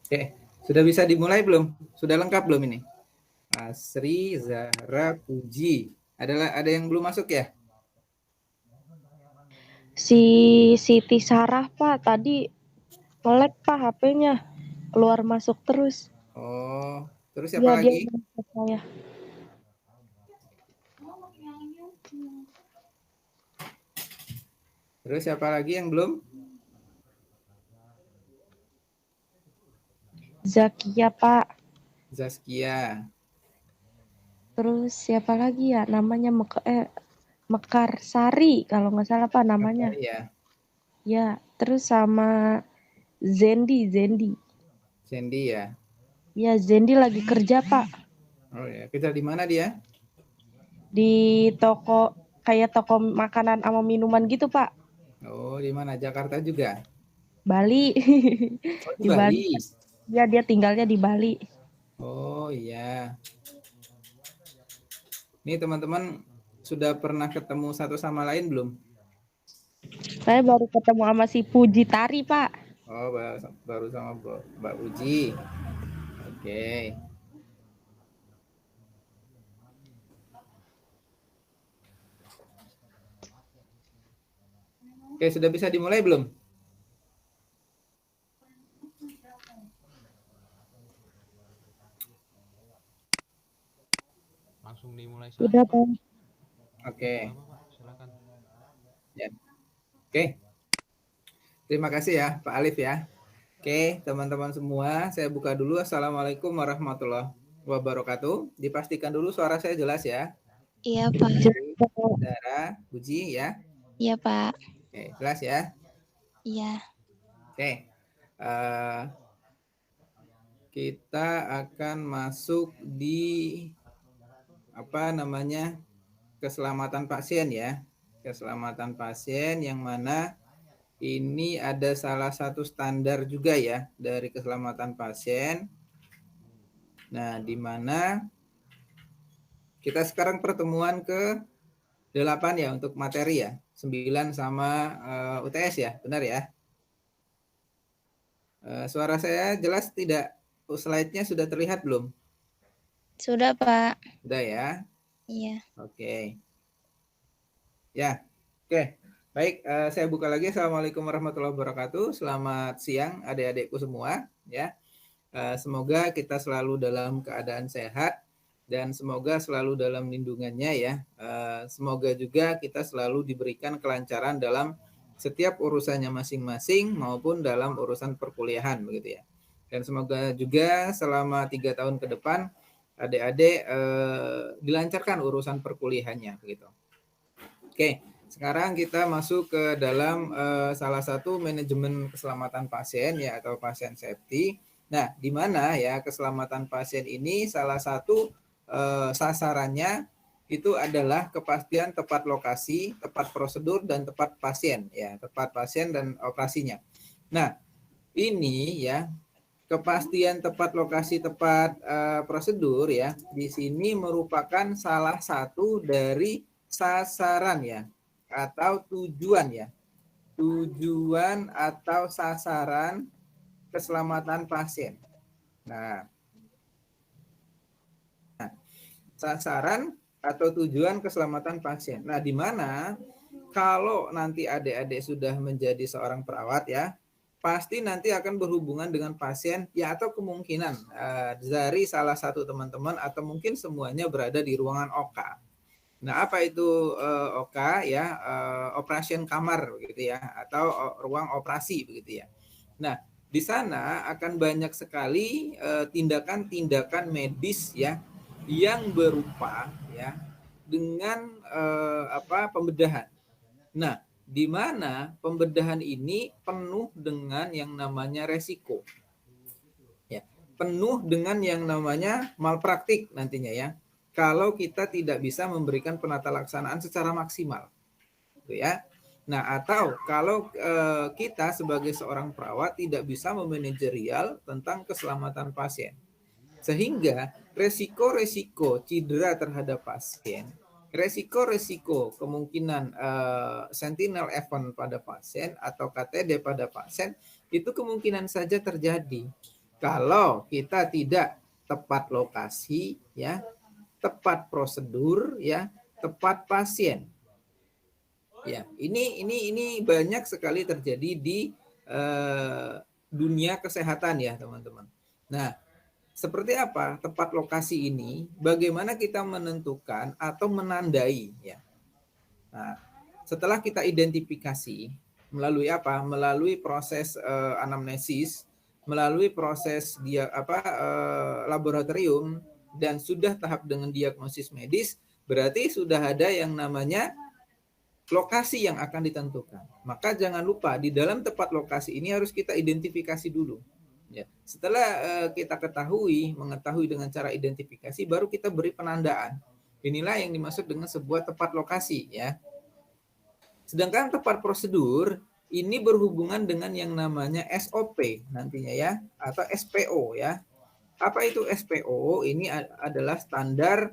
Oke, sudah bisa dimulai belum? Sudah lengkap belum ini? Asri, Zahra, Puji. Ada yang belum masuk ya? Si Siti Sarah Pak tadi nge-lag Pak HP-nya. Keluar masuk terus. Oh, terus siapa Iya dia lagi? ke saya. Terus siapa lagi yang belum? Zakia Pak. Zaskia. Terus siapa lagi ya namanya Mekar Sari kalau nggak salah Pak namanya. Apa ya? Ya, terus sama Zendi. Sandy ya. Ya, Zendi lagi kerja Pak Oh ya, kita di mana dia? di toko kayak toko makanan sama minuman gitu Pak. Oh, di mana? Jakarta juga. Bali. Oh, di Di Bali. Bali. Ya, dia tinggalnya di Bali. Oh iya. Ini teman-teman sudah pernah ketemu satu sama lain belum? Saya baru ketemu sama si Puji Tari, Pak. Oh, baru sama Mbak Uji. Oke. Oke, sudah bisa dimulai belum? Langsung dimulai Udah, saja, Pak. Pak. Oke. Gak apa-apa, Pak. Silakan. Ya. Oke. Terima kasih ya, Pak Alif ya. Oke, teman-teman semua, saya buka dulu. Assalamualaikum warahmatullahi wabarakatuh. Dipastikan dulu suara saya jelas ya. Iya, Pak. Saudara, Uji ya. Iya, Pak. Oke, jelas ya. Iya. Oke. Eh, kita akan masuk di apa namanya? Keselamatan pasien ya. Keselamatan pasien yang mana ini ada salah satu standar juga ya dari keselamatan pasien. Nah, di mana kita sekarang pertemuan ke 8 ya untuk materi ya. 9 sama UTS ya, benar ya? Suara saya jelas tidak? Slide-nya sudah terlihat belum? Sudah, Pak. Sudah ya? Iya. Oke. Ya, oke. Baik, saya buka lagi. Assalamualaikum warahmatullahi wabarakatuh. Selamat siang adik-adikku semua. Ya, semoga kita selalu dalam keadaan sehat dan semoga selalu dalam lindungannya ya. Semoga juga kita selalu diberikan kelancaran dalam setiap urusannya masing-masing maupun dalam urusan perkuliahan begitu ya. Dan semoga juga selama 3 tahun ke depan adik-adik dilancarkan urusan perkuliahannya begitu. Oke, sekarang kita masuk ke dalam salah satu manajemen keselamatan pasien ya atau pasien safety. Nah, di mana ya keselamatan pasien ini salah satu sasarannya itu adalah kepastian tepat lokasi, tepat prosedur dan tepat pasien ya, tepat pasien dan operasinya. Nah, ini ya kepastian tepat lokasi, tepat prosedur ya, di sini merupakan salah satu dari sasaran ya atau tujuan ya. Tujuan atau sasaran keselamatan pasien. Nah, sasaran atau tujuan keselamatan pasien. Nah, di mana kalau nanti adik-adik sudah menjadi seorang perawat ya, pasti nanti akan berhubungan dengan pasien ya atau kemungkinan dari salah satu teman-teman atau mungkin semuanya berada di ruangan OK. Nah, apa itu OK ya? Operation kamar begitu ya atau ruang operasi begitu ya. Nah, di sana akan banyak sekali tindakan-tindakan medis ya yang berupa ya dengan pembedahan. Nah, di mana pembedahan ini penuh dengan yang namanya resiko. Ya, penuh dengan yang namanya malpraktik nantinya ya. Kalau kita tidak bisa memberikan penata laksanaan secara maksimal. Gitu ya. Nah, atau kalau kita sebagai seorang perawat tidak bisa memanajerial tentang keselamatan pasien. Sehingga resiko-resiko cedera terhadap pasien, resiko-resiko kemungkinan sentinel event pada pasien atau KTD pada pasien itu kemungkinan saja terjadi. Kalau kita tidak tepat lokasi, ya, tepat prosedur, ya, tepat pasien. Ya, ini banyak sekali terjadi di dunia kesehatan ya, teman-teman. Nah, seperti apa tepat lokasi ini? Bagaimana kita menentukan atau menandai ya? Nah, setelah kita identifikasi melalui apa? Melalui proses anamnesis, melalui proses laboratorium dan sudah tahap dengan diagnosis medis, berarti sudah ada yang namanya lokasi yang akan ditentukan. Maka jangan lupa di dalam tepat lokasi ini harus kita identifikasi dulu. Ya. Setelah kita mengetahui dengan cara identifikasi, baru kita beri penandaan. Inilah yang dimaksud dengan sebuah tepat lokasi, ya. Sedangkan tepat prosedur ini berhubungan dengan yang namanya SOP nantinya ya, atau SPO ya. Apa itu SPO? Ini adalah standar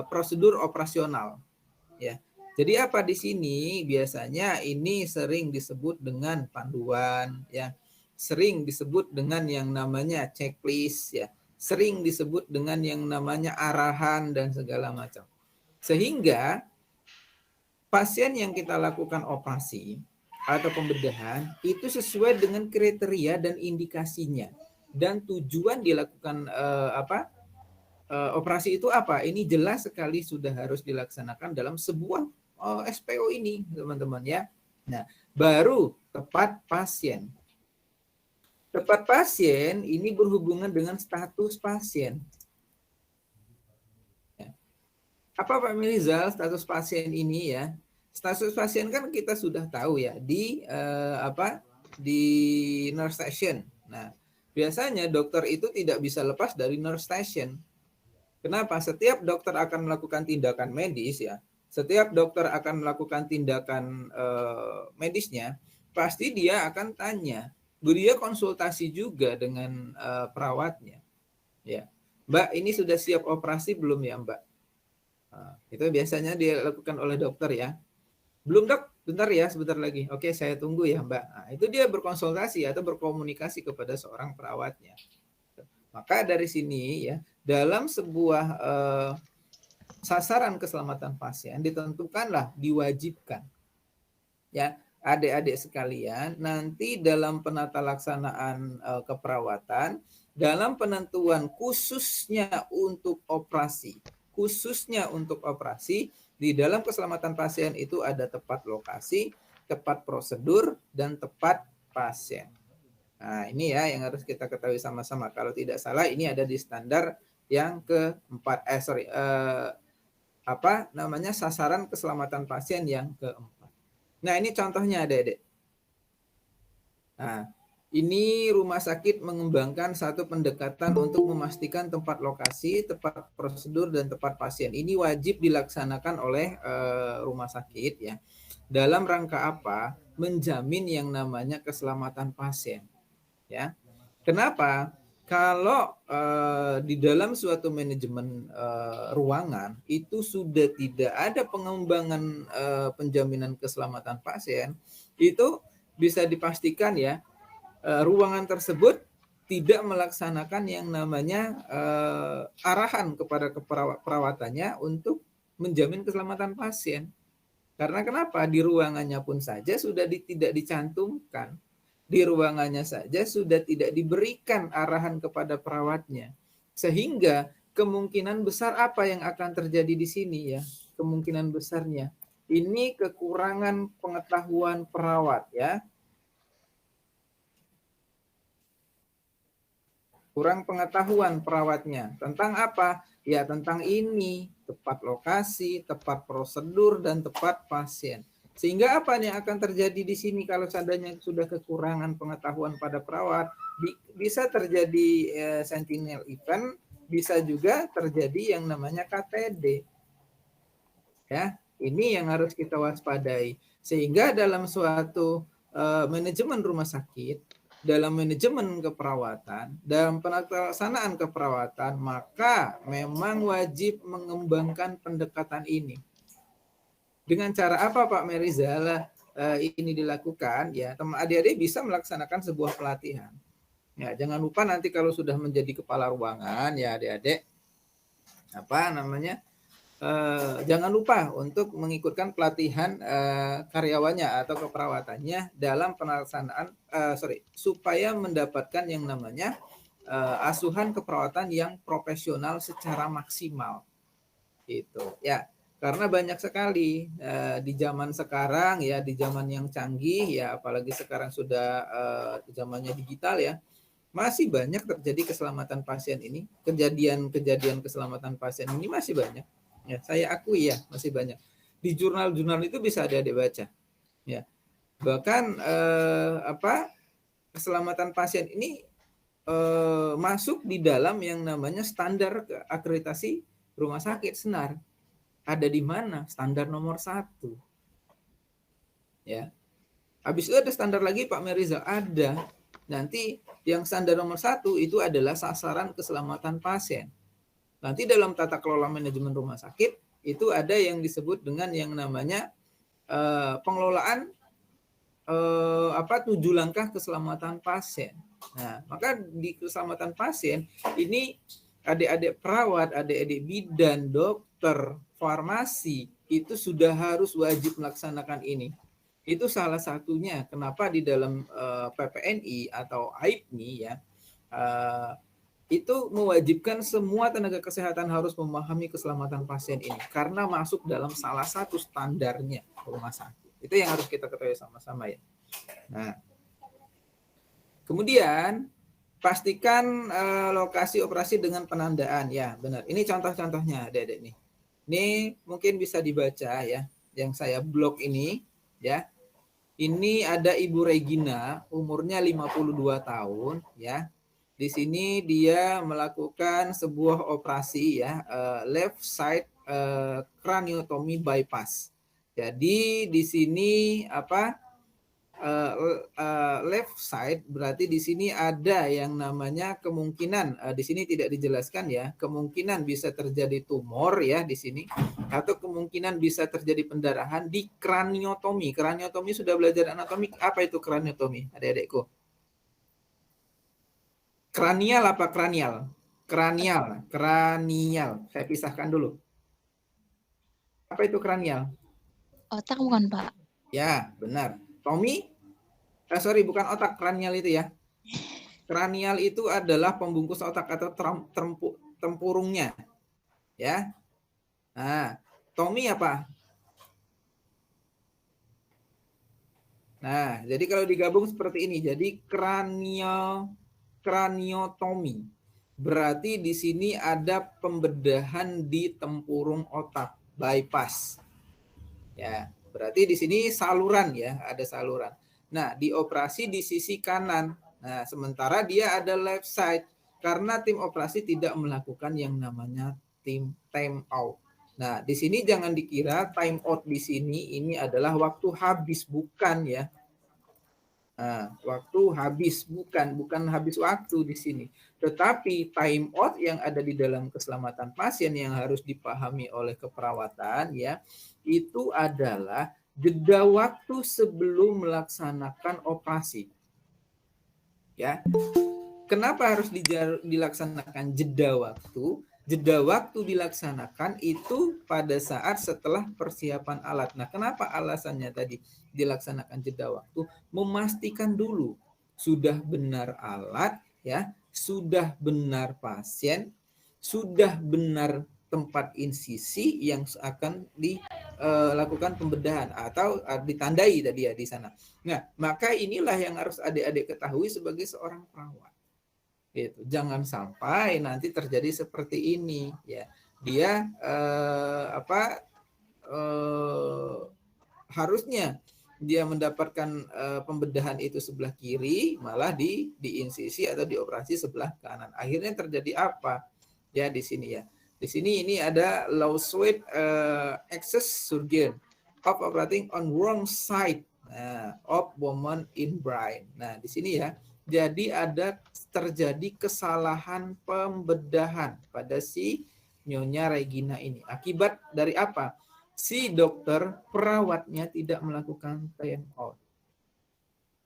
prosedur operasional, ya. Jadi apa di sini biasanya ini sering disebut dengan panduan ya, sering disebut dengan yang namanya checklist ya, sering disebut dengan yang namanya arahan dan segala macam. Sehingga pasien yang kita lakukan operasi atau pembedahan itu sesuai dengan kriteria dan indikasinya dan tujuan dilakukan operasi itu apa? Ini jelas sekali sudah harus dilaksanakan dalam sebuah SPO ini, teman-teman ya. Nah, baru tepat pasien. Tepat pasien ini berhubungan dengan status pasien. Ya. Apa Pak Mirizal status pasien ini ya? Status pasien kan kita sudah tahu ya di di nurse station. Nah, biasanya dokter itu tidak bisa lepas dari nurse station. Kenapa? Setiap dokter akan melakukan tindakan medis ya. Setiap dokter akan melakukan tindakan medisnya, pasti dia akan tanya. Dia konsultasi juga dengan perawatnya. Ya, Mbak, ini sudah siap operasi belum ya, Mbak? Nah, itu biasanya dilakukan oleh dokter ya. Belum dok, bentar ya, sebentar lagi. Oke, saya tunggu ya, Mbak. Nah, itu dia berkonsultasi atau berkomunikasi kepada seorang perawatnya. Maka dari sini ya, dalam sebuah sasaran keselamatan pasien ditentukanlah, diwajibkan. Ya, adik-adik sekalian, nanti dalam penata laksanaan keperawatan, dalam penentuan khususnya untuk operasi, di dalam keselamatan pasien itu ada tepat lokasi, tepat prosedur, dan tepat pasien. Nah, ini ya yang harus kita ketahui sama-sama. Kalau tidak salah, ini ada di standar yang keempat. Sasaran keselamatan pasien yang keempat. Nah, ini contohnya adik-adik. Nah, ini rumah sakit mengembangkan satu pendekatan untuk memastikan tempat lokasi, tepat prosedur, dan tepat pasien. Ini wajib dilaksanakan oleh rumah sakit ya. Dalam rangka apa? Menjamin yang namanya keselamatan pasien. Ya. Kenapa? Kalau di dalam suatu manajemen ruangan itu sudah tidak ada pengembangan penjaminan keselamatan pasien, itu bisa dipastikan ya ruangan tersebut tidak melaksanakan yang namanya arahan kepada perawatannya untuk menjamin keselamatan pasien. Karena kenapa? Di ruangannya pun saja sudah tidak dicantumkan. Di ruangannya saja sudah tidak diberikan arahan kepada perawatnya. Sehingga kemungkinan besar apa yang akan terjadi di sini ya? Kemungkinan besarnya ini kekurangan pengetahuan perawat ya. Kurang pengetahuan perawatnya tentang apa? Ya tentang ini, tepat lokasi, tepat prosedur, dan tepat pasien. Sehingga apa yang akan terjadi di sini kalau seandainya sudah kekurangan pengetahuan pada perawat, bisa terjadi sentinel event, bisa juga terjadi yang namanya KTD. Ya, ini yang harus kita waspadai. Sehingga dalam suatu manajemen rumah sakit, dalam manajemen keperawatan, dalam pelaksanaan keperawatan, maka memang wajib mengembangkan pendekatan ini. Dengan cara apa Pak Merizal ini dilakukan? Ya, teman adik-adik bisa melaksanakan sebuah pelatihan. Ya, jangan lupa nanti kalau sudah menjadi kepala ruangan ya adik-adik, jangan lupa untuk mengikutkan pelatihan karyawannya atau keperawatannya dalam pelaksanaan supaya mendapatkan yang namanya asuhan keperawatan yang profesional secara maksimal. Gitu ya. Karena banyak sekali di zaman sekarang ya, di zaman yang canggih ya, apalagi sekarang sudah zamannya digital ya, masih banyak terjadi keselamatan pasien ini, kejadian keselamatan pasien ini masih banyak. Ya, saya akui ya, masih banyak. Di jurnal-jurnal itu bisa adik-adik baca. Ya. Bahkan keselamatan pasien ini masuk di dalam yang namanya standar akreditasi rumah sakit SNAR. Ada di mana? Standar nomor 1. Ya. Habis itu ada standar lagi Pak Meriza, ada. Nanti yang standar nomor 1 itu adalah sasaran keselamatan pasien. Nanti dalam tata kelola manajemen rumah sakit itu ada yang disebut dengan yang namanya pengelolaan 7 langkah keselamatan pasien. Nah, maka di keselamatan pasien ini adik-adik perawat, adik-adik bidan, dokter, farmasi itu sudah harus wajib melaksanakan ini. Itu salah satunya kenapa di dalam PPNI atau AIPNI ya itu mewajibkan semua tenaga kesehatan harus memahami keselamatan pasien ini karena masuk dalam salah satu standarnya rumah sakit. Itu yang harus kita ketahui sama-sama ya. Nah, kemudian pastikan lokasi operasi dengan penandaan ya, benar. Ini contoh-contohnya adik-adik nih. Ini mungkin bisa dibaca ya, yang saya blok ini ya. Ini ada Ibu Regina, umurnya 52 tahun ya. Di sini dia melakukan sebuah operasi ya, left side craniotomy bypass. Jadi di sini left side berarti di sini ada yang namanya kemungkinan di sini tidak dijelaskan ya, kemungkinan bisa terjadi tumor ya di sini atau kemungkinan bisa terjadi pendarahan di kraniotomi. Kraniotomi sudah belajar anatomi, apa itu kraniotomi adik-adikku? Kranial apa kranial? Kranial. Saya pisahkan dulu. Apa itu kranial? Otak bukan, Pak? Ya, benar. Tommy? Sorry, bukan otak, kranial itu ya. Kranial itu adalah pembungkus otak atau tempurungnya. Ya. Nah, Tommy apa? Nah, jadi kalau digabung seperti ini, jadi kraniotomi. Berarti di sini ada pembedahan di tempurung otak, bypass. Ya, berarti di sini saluran ya, ada saluran. Nah, dioperasi di sisi kanan. Nah, sementara dia ada left side karena tim operasi tidak melakukan yang namanya time out. Nah, di sini jangan dikira time out di sini ini adalah waktu habis, bukan ya. Nah, waktu habis bukan habis waktu di sini. Tetapi time out yang ada di dalam keselamatan pasien yang harus dipahami oleh keperawatan ya, itu adalah jeda waktu sebelum melaksanakan operasi. Ya. Kenapa harus dilaksanakan jeda waktu? Jeda waktu dilaksanakan itu pada saat setelah persiapan alat. Nah, kenapa alasannya tadi dilaksanakan jeda waktu? Memastikan dulu sudah benar alat ya, sudah benar pasien, sudah benar tempat insisi yang akan dilakukan pembedahan atau ditandai tadi ya di sana. Nah, maka inilah yang harus adik-adik ketahui sebagai seorang perawat. Gitu. Jangan sampai nanti terjadi seperti ini ya. Dia harusnya dia mendapatkan pembedahan itu sebelah kiri, malah di insisi atau dioperasi sebelah kanan. Akhirnya terjadi apa? Ya di sini ya. Di sini ini ada Lawsuit excess surgeon of operating on wrong side of woman in brain. Nah, di sini ya. Jadi ada terjadi kesalahan pembedahan pada si Nyonya Regina ini. Akibat dari apa? Si dokter perawatnya tidak melakukan time out.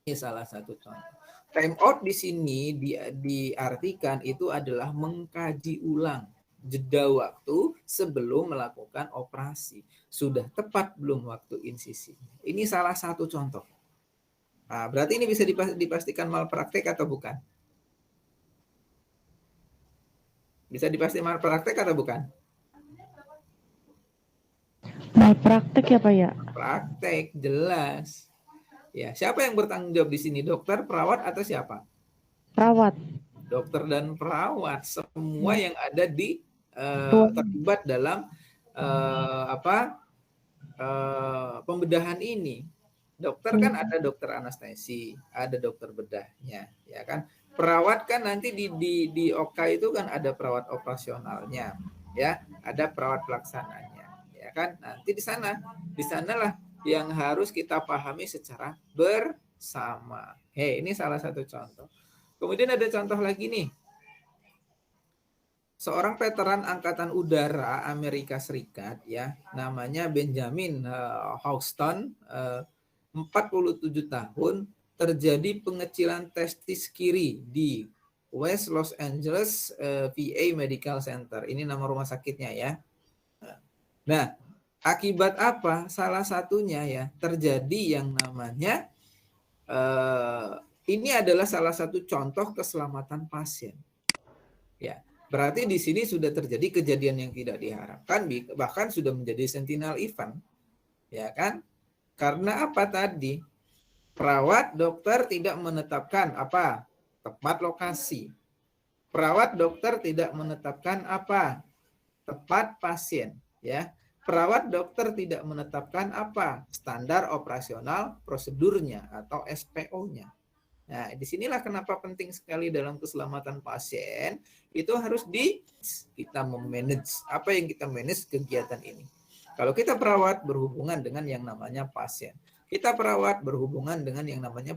Ini salah satu contoh. Time out di sini diartikan itu adalah mengkaji ulang jeda waktu sebelum melakukan operasi. Sudah tepat belum waktu insisi? Ini salah satu contoh. Nah, berarti ini bisa dipastikan malpraktek atau bukan? Bisa dipastikan malpraktek atau bukan? Malpraktek ya Pak ya? Praktek, jelas. Ya, siapa yang bertanggung jawab di sini? Dokter, perawat, atau siapa? Perawat. Dokter dan perawat, semua yang ada di terlibat dalam pembedahan ini. Dokter kan ada dokter anestesi, ada dokter bedahnya, ya kan? Perawat kan nanti di OK itu kan ada perawat operasionalnya, ya, ada perawat pelaksananya, ya kan? Nanti di sanalah yang harus kita pahami secara bersama. Ini salah satu contoh. Kemudian ada contoh lagi nih. Seorang veteran Angkatan Udara Amerika Serikat, ya, namanya Benjamin Houston, 47 tahun, terjadi pengecilan testis kiri di West Los Angeles VA Medical Center. Ini nama rumah sakitnya, ya. Nah, akibat apa? Salah satunya ya terjadi yang namanya ini adalah salah satu contoh keselamatan pasien. Ya, berarti di sini sudah terjadi kejadian yang tidak diharapkan, bahkan sudah menjadi sentinel event, ya kan? Karena apa tadi? Perawat dokter tidak menetapkan apa? Tepat lokasi. Perawat dokter tidak menetapkan apa? Tepat pasien, ya. Perawat dokter tidak menetapkan apa? Standar operasional prosedurnya atau SPO-nya. Nah, disinilah kenapa penting sekali dalam keselamatan pasien itu harus kita memanage. Apa yang kita manage kegiatan ini? Kalau kita perawat berhubungan dengan yang namanya pasien. Kita perawat berhubungan dengan yang namanya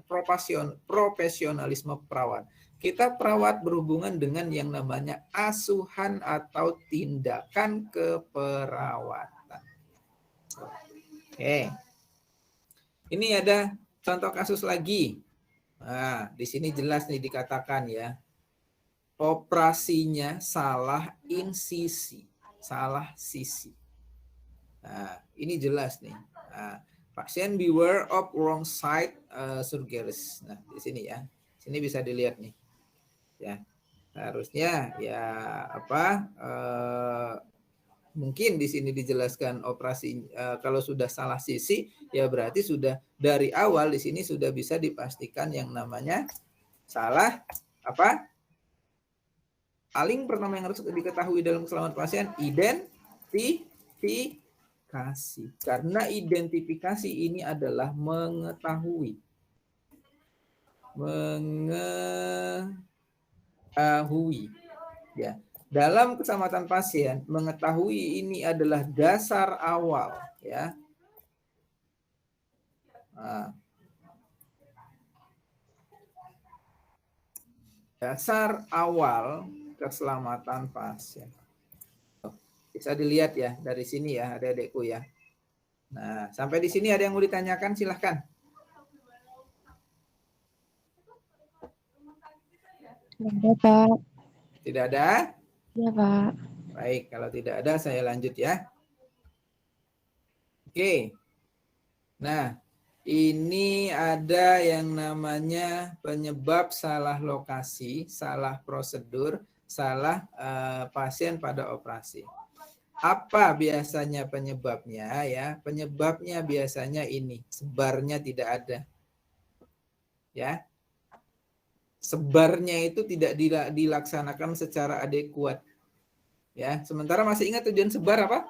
profesionalisme perawat. Kita perawat berhubungan dengan yang namanya asuhan atau tindakan keperawatan. Oke. Ini ada contoh kasus lagi. Nah, di sini jelas nih dikatakan ya. Operasinya salah insisi, salah sisi. Nah, ini jelas nih. Nah, pasien beware of wrong side surgeries. Nah, di sini ya. Sini bisa dilihat nih. Ya. Harusnya ya mungkin di sini dijelaskan operasi kalau sudah salah sisi ya berarti sudah dari awal di sini sudah bisa dipastikan yang namanya salah apa? Paling pertama yang harus diketahui dalam keselamatan pasien identifikasi. Karena identifikasi ini adalah mengetahui. Ya. Dalam keselamatan pasien, mengetahui ini adalah dasar awal, ya. Nah, dasar awal keselamatan pasien. Bisa dilihat ya dari sini ya, adik-adikku ya. Nah, sampai di sini ada yang mau ditanyakan, silahkan. Ada Pak. Tidak ada? Iya Pak. Baik, kalau tidak ada saya lanjut ya. Oke. Nah, ini ada yang namanya penyebab salah lokasi, salah prosedur, salah pasien pada operasi. Apa biasanya penyebabnya ya? Penyebabnya biasanya ini, sebarnya tidak ada. Ya. Sebarnya itu tidak dilaksanakan secara adekuat. Ya, sementara masih ingat tujuan sebar apa?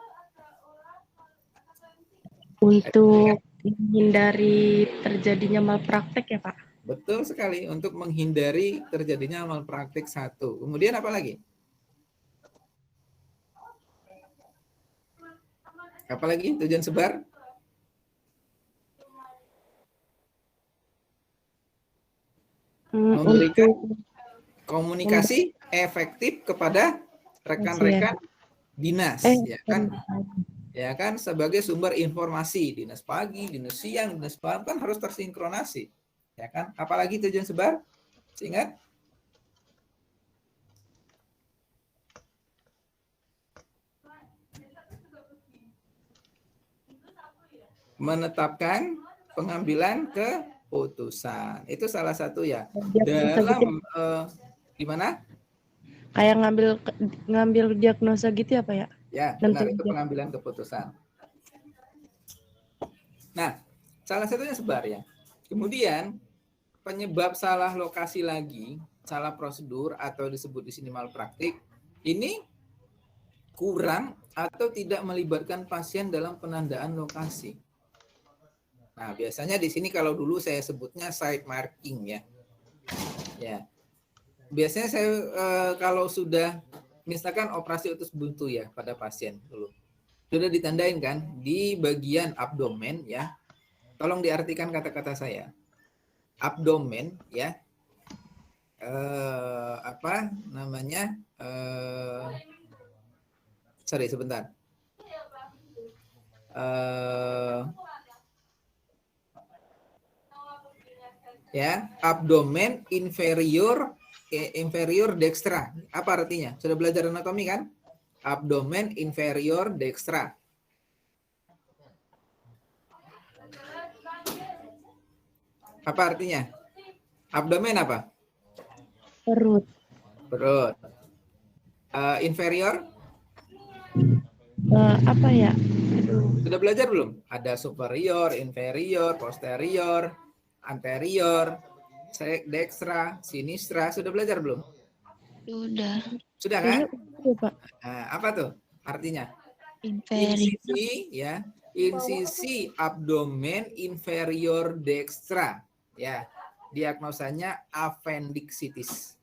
Untuk menghindari terjadinya malpraktek ya Pak. Betul sekali, untuk menghindari terjadinya malpraktik satu. Kemudian apa lagi? Apa lagi tujuan sebar? Memberikan komunikasi efektif kepada rekan-rekan dinas, ya kan? Ya kan, sebagai sumber informasi, dinas pagi, dinas siang, dinas malam kan harus tersinkronasi, ya kan? Apalagi tujuan sebar? Ingat? Menetapkan pengambilan keputusan. Itu salah satu ya. Diagnosa gitu. Dalam gimana? Kayak ngambil diagnosa gitu ya, Pak ya? Ya, benar, Nentuin itu pengambilan keputusan. Nah, salah satunya sebar ya. Kemudian penyebab salah lokasi lagi, salah prosedur atau disebut di sini malpraktik, ini kurang atau tidak melibatkan pasien dalam penandaan lokasi. Nah, biasanya di sini kalau dulu saya sebutnya site marking ya. Ya. Biasanya saya kalau sudah misalkan operasi usus buntu ya pada pasien dulu. Sudah ditandain kan di bagian abdomen ya. Tolong diartikan kata-kata saya. Abdomen ya. Apa namanya? Sorry sebentar. Ya, abdomen inferior dextra. Apa artinya? Sudah belajar anatomi kan? Abdomen inferior dextra. Apa artinya? Abdomen apa? perut. Perut. Inferior? Apa ya? Aduh. Sudah belajar belum? Ada superior, inferior, posterior, anterior, dextra, sinistra. Sudah belajar belum? Udah. Sudah kan? Kayaknya Pak. Nah, apa tuh artinya? Inferior. Insisi ya, insisi abdomen inferior dextra. Ya, diagnosanya appendicitis.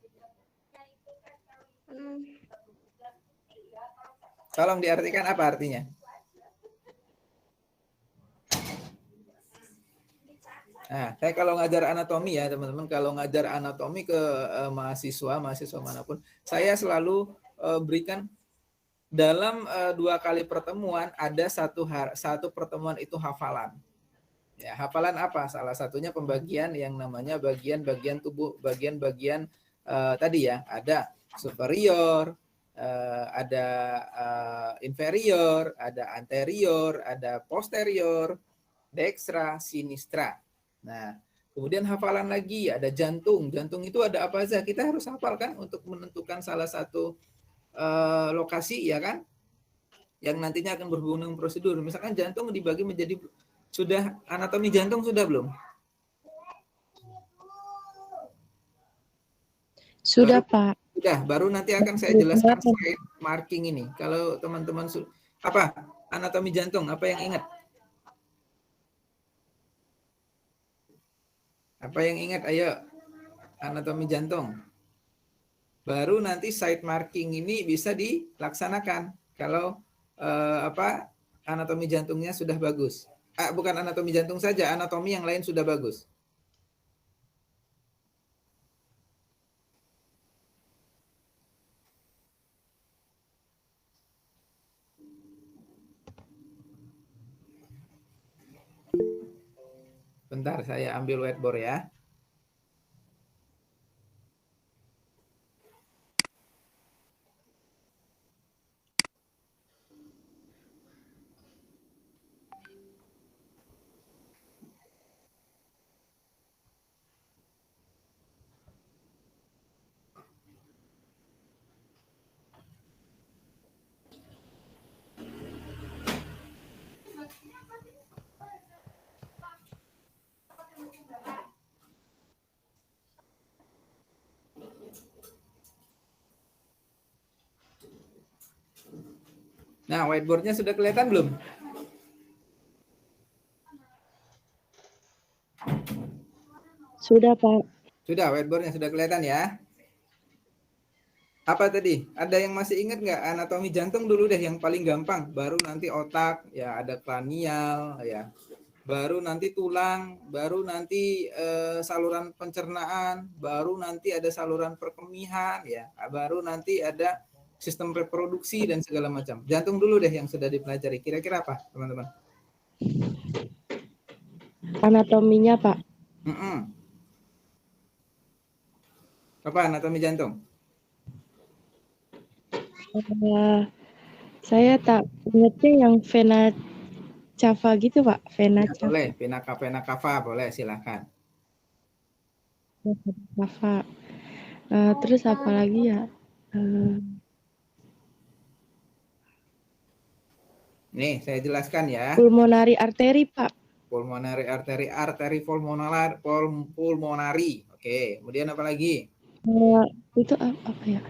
Tolong diartikan apa artinya? Nah, saya kalau ngajar anatomi ya teman-teman, kalau ngajar anatomi ke mahasiswa manapun, saya selalu berikan dalam 2 kali pertemuan ada satu pertemuan itu hafalan. Ya, hafalan apa? Salah satunya pembagian yang namanya bagian-bagian tubuh, bagian-bagian tadi ya, ada superior, ada inferior, ada anterior, ada posterior, dextra, sinistra. Nah, kemudian hafalan lagi ada jantung. Jantung itu ada apa aja? Kita harus hafalkan untuk menentukan salah satu lokasi ya kan? Yang nantinya akan berhubungan dengan prosedur. Misalkan jantung dibagi menjadi, sudah anatomi jantung sudah belum? Sudah, Pak. Sudah, baru nanti akan saya jelaskan slide marking ini. Kalau teman-teman apa? Anatomi jantung, apa yang ingat? Apa yang ingat? Ayo. Anatomi jantung. Baru nanti site marking ini bisa dilaksanakan kalau anatomi jantungnya sudah bagus. Bukan anatomi jantung saja, anatomi yang lain sudah bagus. Bentar, saya ambil whiteboard ya. Nah, whiteboardnya sudah kelihatan belum? Sudah, Pak. Sudah, whiteboardnya sudah kelihatan ya. Apa tadi? Ada yang masih ingat nggak anatomi jantung dulu deh yang paling gampang. Baru nanti otak, ya ada kranial, ya. Baru nanti tulang, baru nanti saluran pencernaan, baru nanti ada saluran perkemihan, ya. Baru nanti ada sistem reproduksi dan segala macam. Jantung dulu deh yang sudah dipelajari. Kira-kira apa, teman-teman? Anatominya, Pak. Apa anatomi jantung? Saya tak ingetnya yang vena cava gitu, Pak. Vena Ya, boleh. Vena cava boleh, silakan. cava. Terus apa lagi ya? Nih, saya jelaskan ya. Pulmonary artery, Pak. Pulmonary arteri pulmonari. Oke, kemudian apa lagi? Itu apa ya?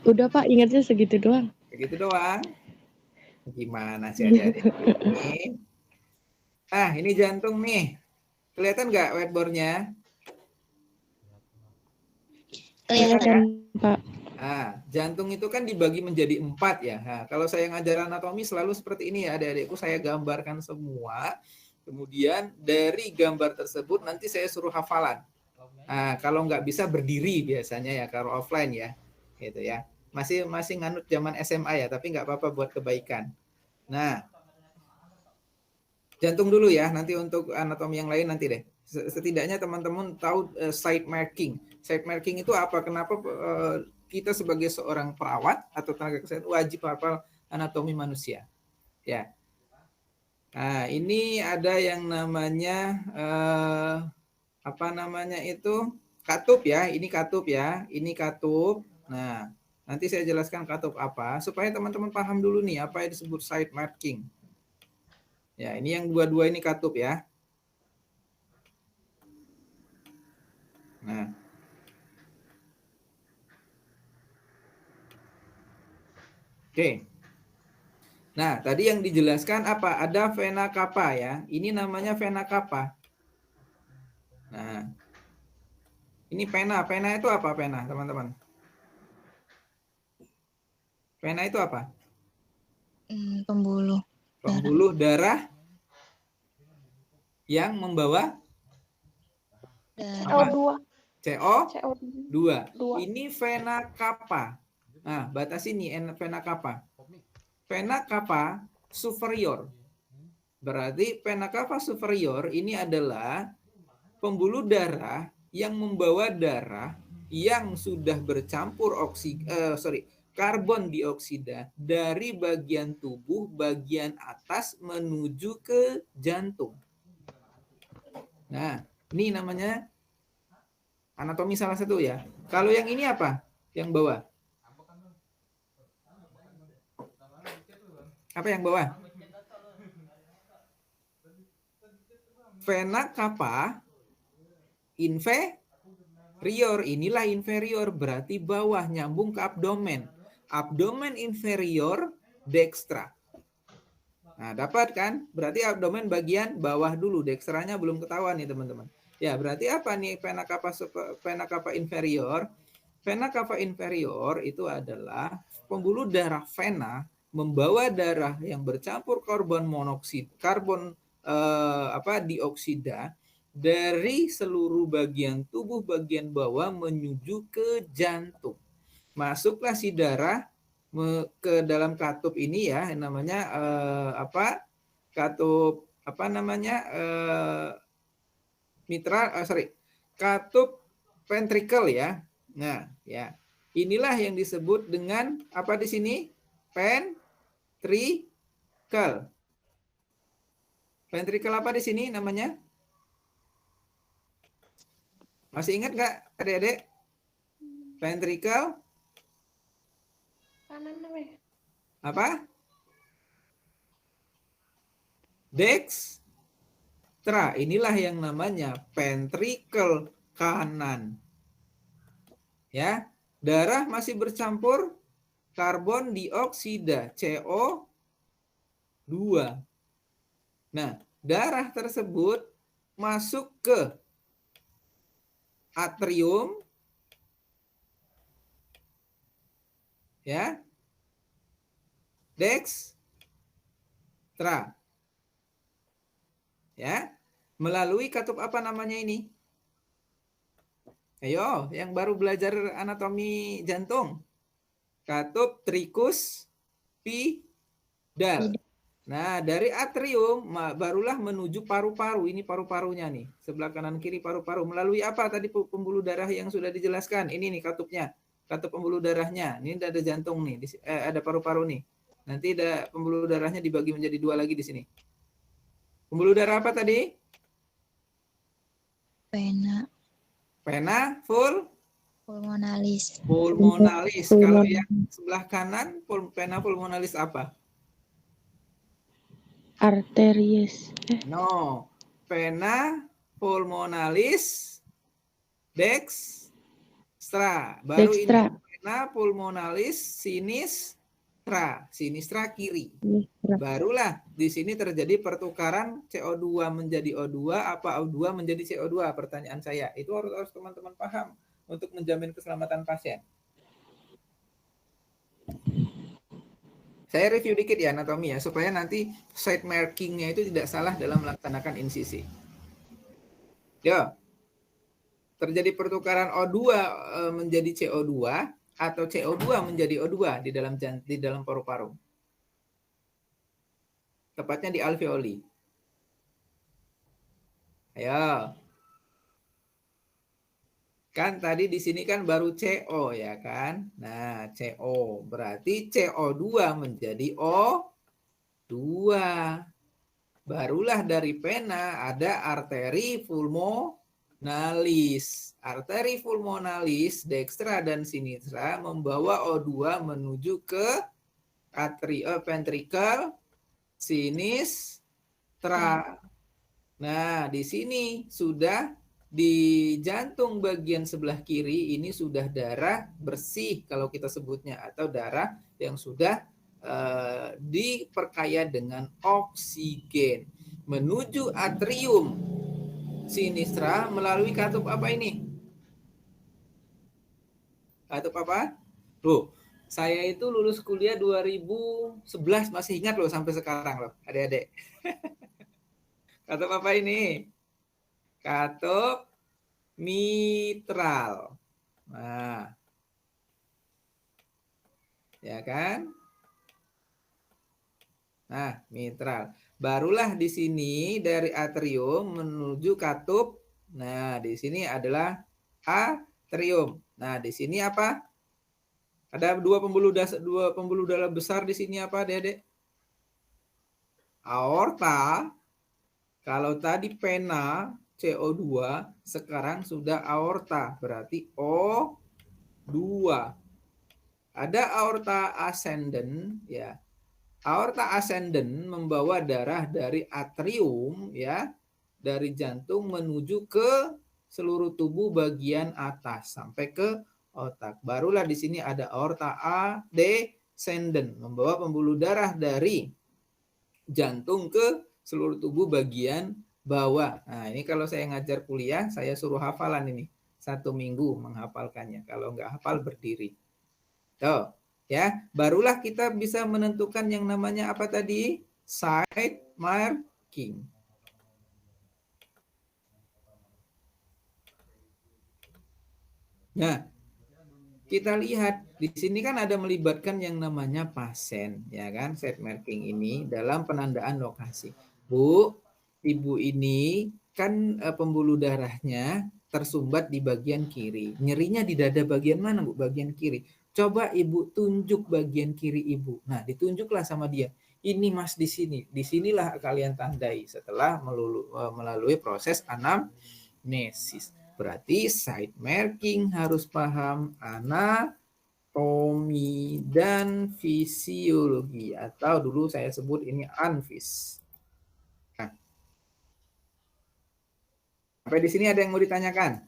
Udah, Pak, ingatnya segitu doang. Begitu doang. Gimana sih adik-adik ini? Ini jantung nih. Kelihatan nggak whiteboard-nya? Kelihatan. Pak. Jantung itu kan dibagi menjadi 4 ya. Nah, kalau saya ngajar anatomi selalu seperti ini ya adik-adikku, saya gambarkan semua. Kemudian dari gambar tersebut nanti saya suruh hafalan. Kalau nggak bisa berdiri biasanya ya kalau offline ya, gitu ya. Masih nganut zaman SMA ya, tapi nggak apa-apa buat kebaikan. Nah, jantung dulu ya, nanti untuk anatomi yang lain nanti deh. Setidaknya teman-teman tahu site marking. Site marking itu apa? Kenapa kita sebagai seorang perawat atau tenaga kesehatan wajib hafal anatomi manusia? Ya. Nah, ini ada yang namanya apa namanya itu? Katup ya. Ini katup ya. Ini katup. Nah, nanti saya jelaskan katup apa supaya teman-teman paham dulu nih apa yang disebut site marking. Ya, ini yang dua-dua ini katup ya. Nah. Oke. Nah, tadi yang dijelaskan apa? Ada vena cava ya. Ini namanya vena cava. Nah. Ini pena. Pena itu apa pena, teman-teman? Pena itu apa? Pembuluh. Pembuluh darah yang membawa Darah. CO2. Ini vena cava. Nah, batas ini vena cava. Vena cava superior. Berarti vena cava superior ini adalah pembuluh darah yang membawa darah yang sudah bercampur karbon dioksida dari bagian tubuh bagian atas menuju ke jantung. Nah, ini namanya anatomi salah satu ya. Kalau yang ini apa? Yang bawah. Apa yang bawah? Vena cava inferior. Inilah inferior, berarti bawah, nyambung ke abdomen. Abdomen inferior dextra. Nah, dapat kan? Berarti abdomen bagian bawah dulu, dextranya belum ketahuan nih teman-teman. Ya, berarti apa nih vena cava inferior? Vena cava inferior itu adalah pembuluh darah vena membawa darah yang bercampur karbon dioksida dari seluruh bagian tubuh bagian bawah menuju ke jantung. Masuklah si darah ke dalam katup ini ya, namanya katup apa namanya katup ventricle ya. Nah, ya. Inilah yang disebut dengan apa di sini? Ventricle. Ventricle apa di sini namanya? Masih ingat nggak adik-adik? Ventricle apa? Dextra. Inilah yang namanya ventricle kanan. Ya, darah masih bercampur karbon dioksida CO2. Nah, darah tersebut masuk ke atrium, ya, dextra, ya, melalui katup apa namanya ini? Ayo, yang baru belajar anatomi jantung, katup tricus pidal. Nah, dari atrium barulah menuju paru-paru. Ini paru-parunya nih. Sebelah kanan kiri paru-paru. Melalui apa tadi pembuluh darah yang sudah dijelaskan? Ini nih katupnya. Katup pembuluh darahnya. Ini ada jantung nih. Ada paru-paru nih. Nanti ada pembuluh darahnya dibagi menjadi 2 lagi di sini. Pembuluh darah apa tadi? Vena Vena pulmonalis. pulmonalis. Kalau yang sebelah kanan, vena pulmonalis apa? Arteries. No. Vena pulmonalis dextra. Baru Dextra. ini vena pulmonalis sinistra. Sinistra kiri. Barulah di sini terjadi pertukaran CO2 menjadi O2, apa O2 menjadi CO2. Pertanyaan saya. Itu harus teman-teman paham untuk menjamin keselamatan pasien. Saya review dikit ya anatomi ya, supaya nanti site markingnya itu tidak salah dalam melaksanakan insisi. Ya, terjadi pertukaran O2 menjadi CO2 atau CO2 menjadi O2 di dalam paru-paru. Tepatnya di alveoli. Ayo. Kan tadi di sini kan baru CO ya kan? Nah, CO berarti CO2 menjadi O2. Barulah dari vena ada arteri pulmonalis. Arteri pulmonalis dextra dan sinistra membawa O2 menuju ke ventricle sinistra. Nah, di sini sudah di jantung bagian sebelah kiri ini sudah darah bersih kalau kita sebutnya, atau darah yang sudah diperkaya dengan oksigen menuju atrium sinistra melalui katup apa ini? Katup apa? Saya itu lulus kuliah 2011, masih ingat loh sampai sekarang loh, adik-adik. Katup apa ini? Katup mitral. Nah, ya kan? Nah, mitral. Barulah di sini dari atrium menuju katup. Nah, di sini adalah atrium. Nah, di sini apa? Ada dua pembuluh darah besar di sini apa, Dede? Aorta. Kalau tadi vena CO2, sekarang sudah aorta, berarti O2. Ada aorta ascendent ya. Aorta ascendent membawa darah dari atrium ya, dari jantung menuju ke seluruh tubuh bagian atas sampai ke otak. Barulah di sini ada aorta descendent membawa pembuluh darah dari jantung ke seluruh tubuh bagian bawah. Nah, ini kalau saya ngajar kuliah, saya suruh hafalan ini. 1 minggu menghafalkannya. Kalau nggak hafal berdiri. Tuh, ya. Barulah kita bisa menentukan yang namanya apa tadi? Site marking. Nah, kita lihat di sini kan ada melibatkan yang namanya pasien, ya kan? Site marking ini dalam penandaan lokasi. Bu, ibu ini kan pembuluh darahnya tersumbat di bagian kiri. Nyerinya di dada bagian mana, Bu? Bagian kiri. Coba ibu tunjuk bagian kiri ibu. Nah, ditunjuklah sama dia. Ini Mas di sini. Disinilah kalian tandai setelah melalui proses anamnesis. Berarti site marking harus paham anatomi dan fisiologi, atau dulu saya sebut ini anfis. Nah, sampai di sini ada yang mau ditanyakan?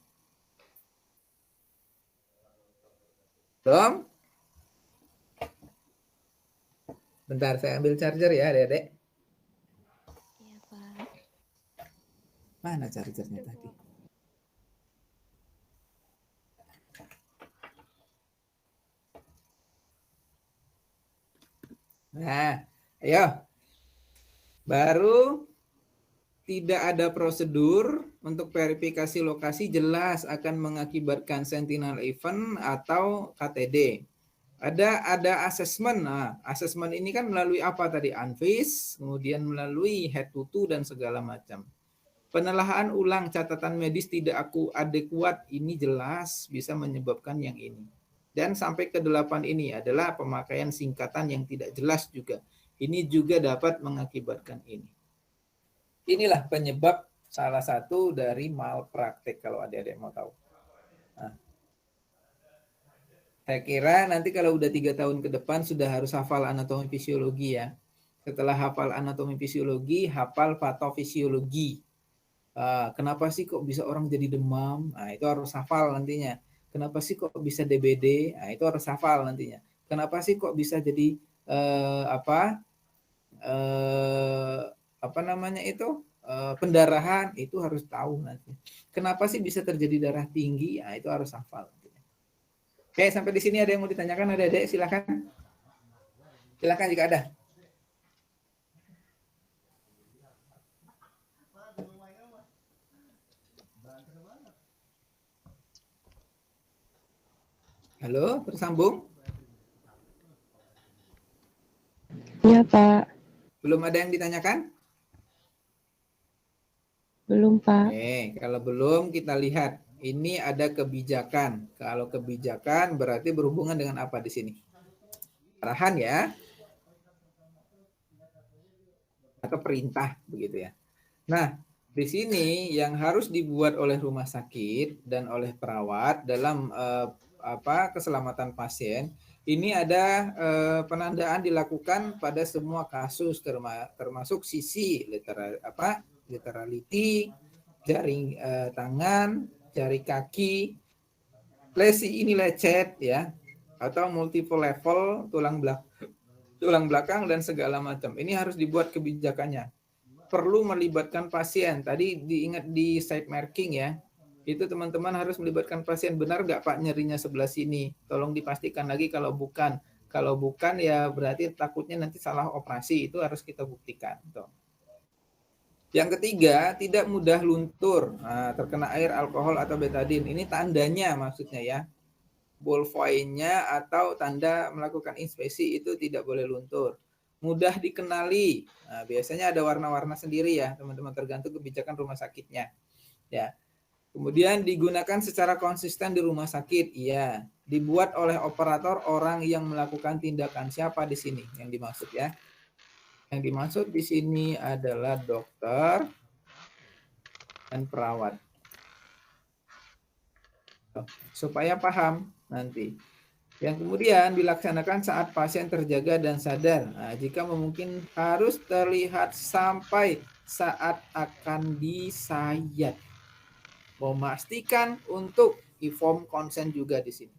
Belum? Bentar, saya ambil charger ya, Dedek. Iya, Pak. Mana chargernya tadi? Nah, ayo. Baru tidak ada prosedur untuk verifikasi lokasi, jelas akan mengakibatkan sentinel event atau KTD. Ada asesmen. Nah, asesmen ini kan melalui apa tadi? Anvis, kemudian melalui head to toe dan segala macam. Penelaahan ulang catatan medis tidak adekuat ini jelas bisa menyebabkan yang ini. Dan sampai ke 8 ini adalah pemakaian singkatan yang tidak jelas juga. Ini juga dapat mengakibatkan ini. Inilah penyebab salah satu dari malpraktek kalau adik-adik mau tahu. Nah, saya kira nanti kalau udah 3 tahun ke depan sudah harus hafal anatomi fisiologi ya. Setelah hafal anatomi fisiologi, hafal patofisiologi. Kenapa sih kok bisa orang jadi demam? Nah, itu harus hafal nantinya. Kenapa sih kok bisa DBD? Nah, itu harus hafal nantinya. Kenapa sih kok bisa jadi apa namanya itu? Pendarahan, itu harus tahu nanti. Kenapa sih bisa terjadi darah tinggi? Nah, itu harus hafal. Oke, sampai di sini ada yang mau ditanyakan? Ada-ada, silakan. Silakan jika ada. Halo, tersambung? Iya, Pak. Belum ada yang ditanyakan? Belum, Pak. Oke, kalau belum kita lihat. Ini ada kebijakan. Kalau kebijakan berarti berhubungan dengan apa di sini? Arahan ya. Atau perintah begitu ya. Nah, di sini yang harus dibuat oleh rumah sakit dan oleh perawat dalam keselamatan pasien ini ada penandaan dilakukan pada semua kasus termasuk sisi literality, jari tangan, jari kaki, lesi ini lecet ya, atau multiple level tulang belakang dan segala macam. Ini harus dibuat kebijakannya. Perlu melibatkan pasien. Tadi diingat di site marking ya. Itu teman-teman harus melibatkan pasien. Benar nggak Pak nyerinya sebelah sini? Tolong dipastikan lagi kalau bukan. Kalau bukan ya berarti takutnya nanti salah operasi. Itu harus kita buktikan. Tuh. Yang ketiga, tidak mudah luntur. Nah, terkena air, alkohol, atau betadin. Ini tandanya maksudnya ya. Ballpoint-nya atau tanda melakukan inspeksi itu tidak boleh luntur. Mudah dikenali. Nah, biasanya ada warna-warna sendiri ya, teman-teman, tergantung kebijakan rumah sakitnya. Ya. Kemudian digunakan secara konsisten di rumah sakit. Iya. Dibuat oleh operator orang yang melakukan tindakan. Siapa di sini yang dimaksud ya? Yang dimaksud di sini adalah dokter dan perawat. Supaya paham nanti. Yang kemudian dilaksanakan saat pasien terjaga dan sadar. Nah, jika memungkinkan harus terlihat sampai saat akan disayat. Memastikan untuk inform consent juga di sini.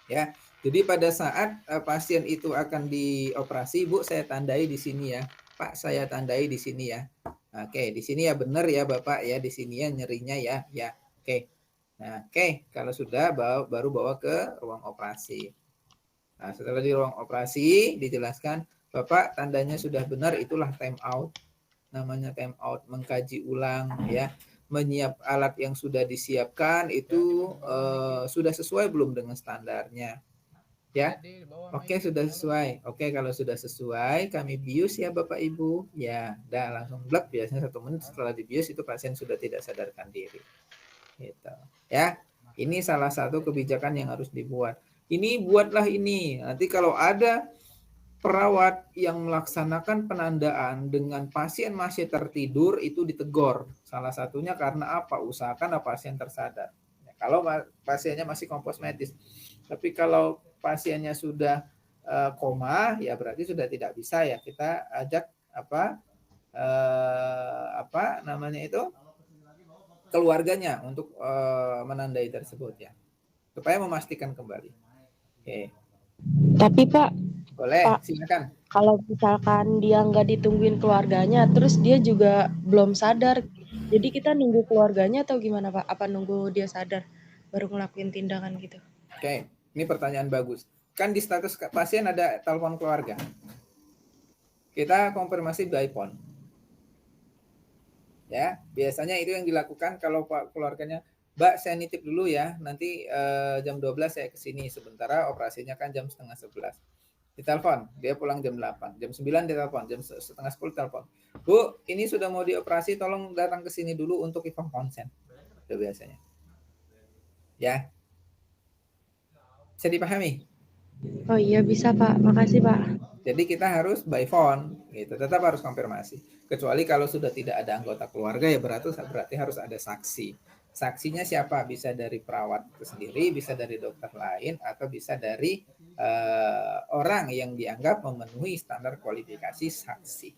Ya. Jadi pada saat pasien itu akan dioperasi, Bu, saya tandai di sini ya. Pak, saya tandai di sini ya. Oke, di sini ya benar ya Bapak ya, di sini ya nyerinya ya. Ya. Oke. Nah, kalau sudah baru bawa ke ruang operasi. Nah, setelah di ruang operasi dijelaskan, Bapak tandanya sudah benar, itulah time out. Namanya time out, mengkaji ulang ya. Menyiap alat yang sudah disiapkan itu sudah sesuai belum dengan standarnya. Ya, oke sudah sesuai. Oke, kalau sudah sesuai, kami bius ya Bapak Ibu. Ya, dah langsung blek. Biasanya 1 menit setelah dibius itu pasien sudah tidak sadarkan diri. Gitu. Ya, ini salah satu kebijakan yang harus dibuat. Ini buatlah ini. Nanti kalau ada perawat yang melaksanakan penandaan dengan pasien masih tertidur itu ditegur. Salah satunya karena apa? Usahakan pasien tersadar. Ya, kalau pasiennya masih kompos medis. Tapi kalau pasiennya sudah koma, ya berarti sudah tidak bisa ya. Kita ajak keluarganya untuk menandai tersebut ya, supaya memastikan kembali. Oke. Tapi Pak, boleh, Pak, silakan. Kalau misalkan dia nggak ditungguin keluarganya, terus dia juga belum sadar, jadi kita nunggu keluarganya atau gimana Pak? Apa nunggu dia sadar baru ngelakuin tindakan gitu? Oke, ini pertanyaan bagus. Kan di status pasien ada telepon keluarga. Kita konfirmasi by phone. Ya, biasanya itu yang dilakukan kalau keluarganya, Mbak saya nitip dulu ya, nanti jam 12 saya kesini, sementara operasinya kan jam setengah 11. Ditelepon, dia pulang jam 8, jam 9 ditelepon, jam setengah 10 telepon. Bu, ini sudah mau dioperasi, tolong datang ke sini dulu untuk inform konsen. Itu biasanya. Ya. Bisa dipahami? Oh iya bisa Pak, makasih Pak. Jadi kita harus by phone, gitu. Tetap harus konfirmasi. Kecuali kalau sudah tidak ada anggota keluarga ya berarti harus ada saksi. Saksinya siapa? Bisa dari perawat itu sendiri, bisa dari dokter lain, atau bisa dari orang yang dianggap memenuhi standar kualifikasi saksi.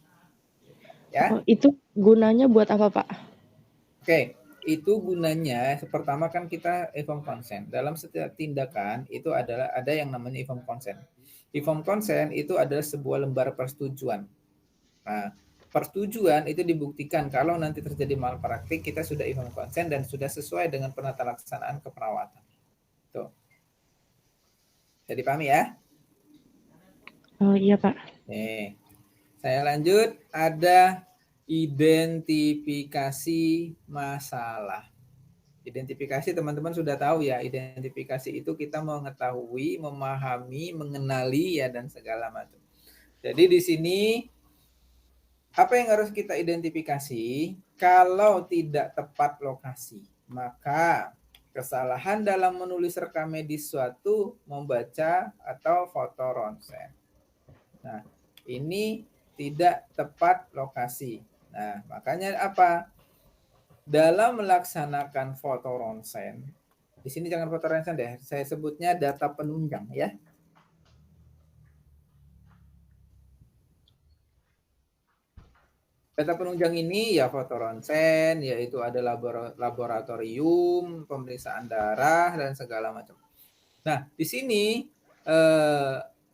Ya. Oh, itu gunanya buat apa Pak? Oke, itu gunanya pertama kan kita inform consent. Dalam setiap tindakan itu adalah ada yang namanya inform consent. Inform consent itu adalah sebuah lembar persetujuan. Nah, persetujuan itu dibuktikan kalau nanti terjadi malpraktik kita sudah inform consent dan sudah sesuai dengan penata laksanaan keperawatan. Tuh. Jadi pahami ya? Oh iya Pak. Nih, saya lanjut. Ada identifikasi masalah. Identifikasi teman-teman sudah tahu ya, identifikasi itu kita mengetahui, memahami, mengenali ya dan segala macam. Jadi di sini apa yang harus kita identifikasi? Kalau tidak tepat lokasi, maka kesalahan dalam menulis rekam medis suatu, membaca atau foto ronsen. Nah, ini tidak tepat lokasi. Nah, makanya apa? Dalam melaksanakan foto ronsen, di sini jangan foto ronsen deh, saya sebutnya data penunjang ya. Data penunjang ini ya foto ronsen, yaitu ada laboratorium, pemeriksaan darah dan segala macam. Nah, di sini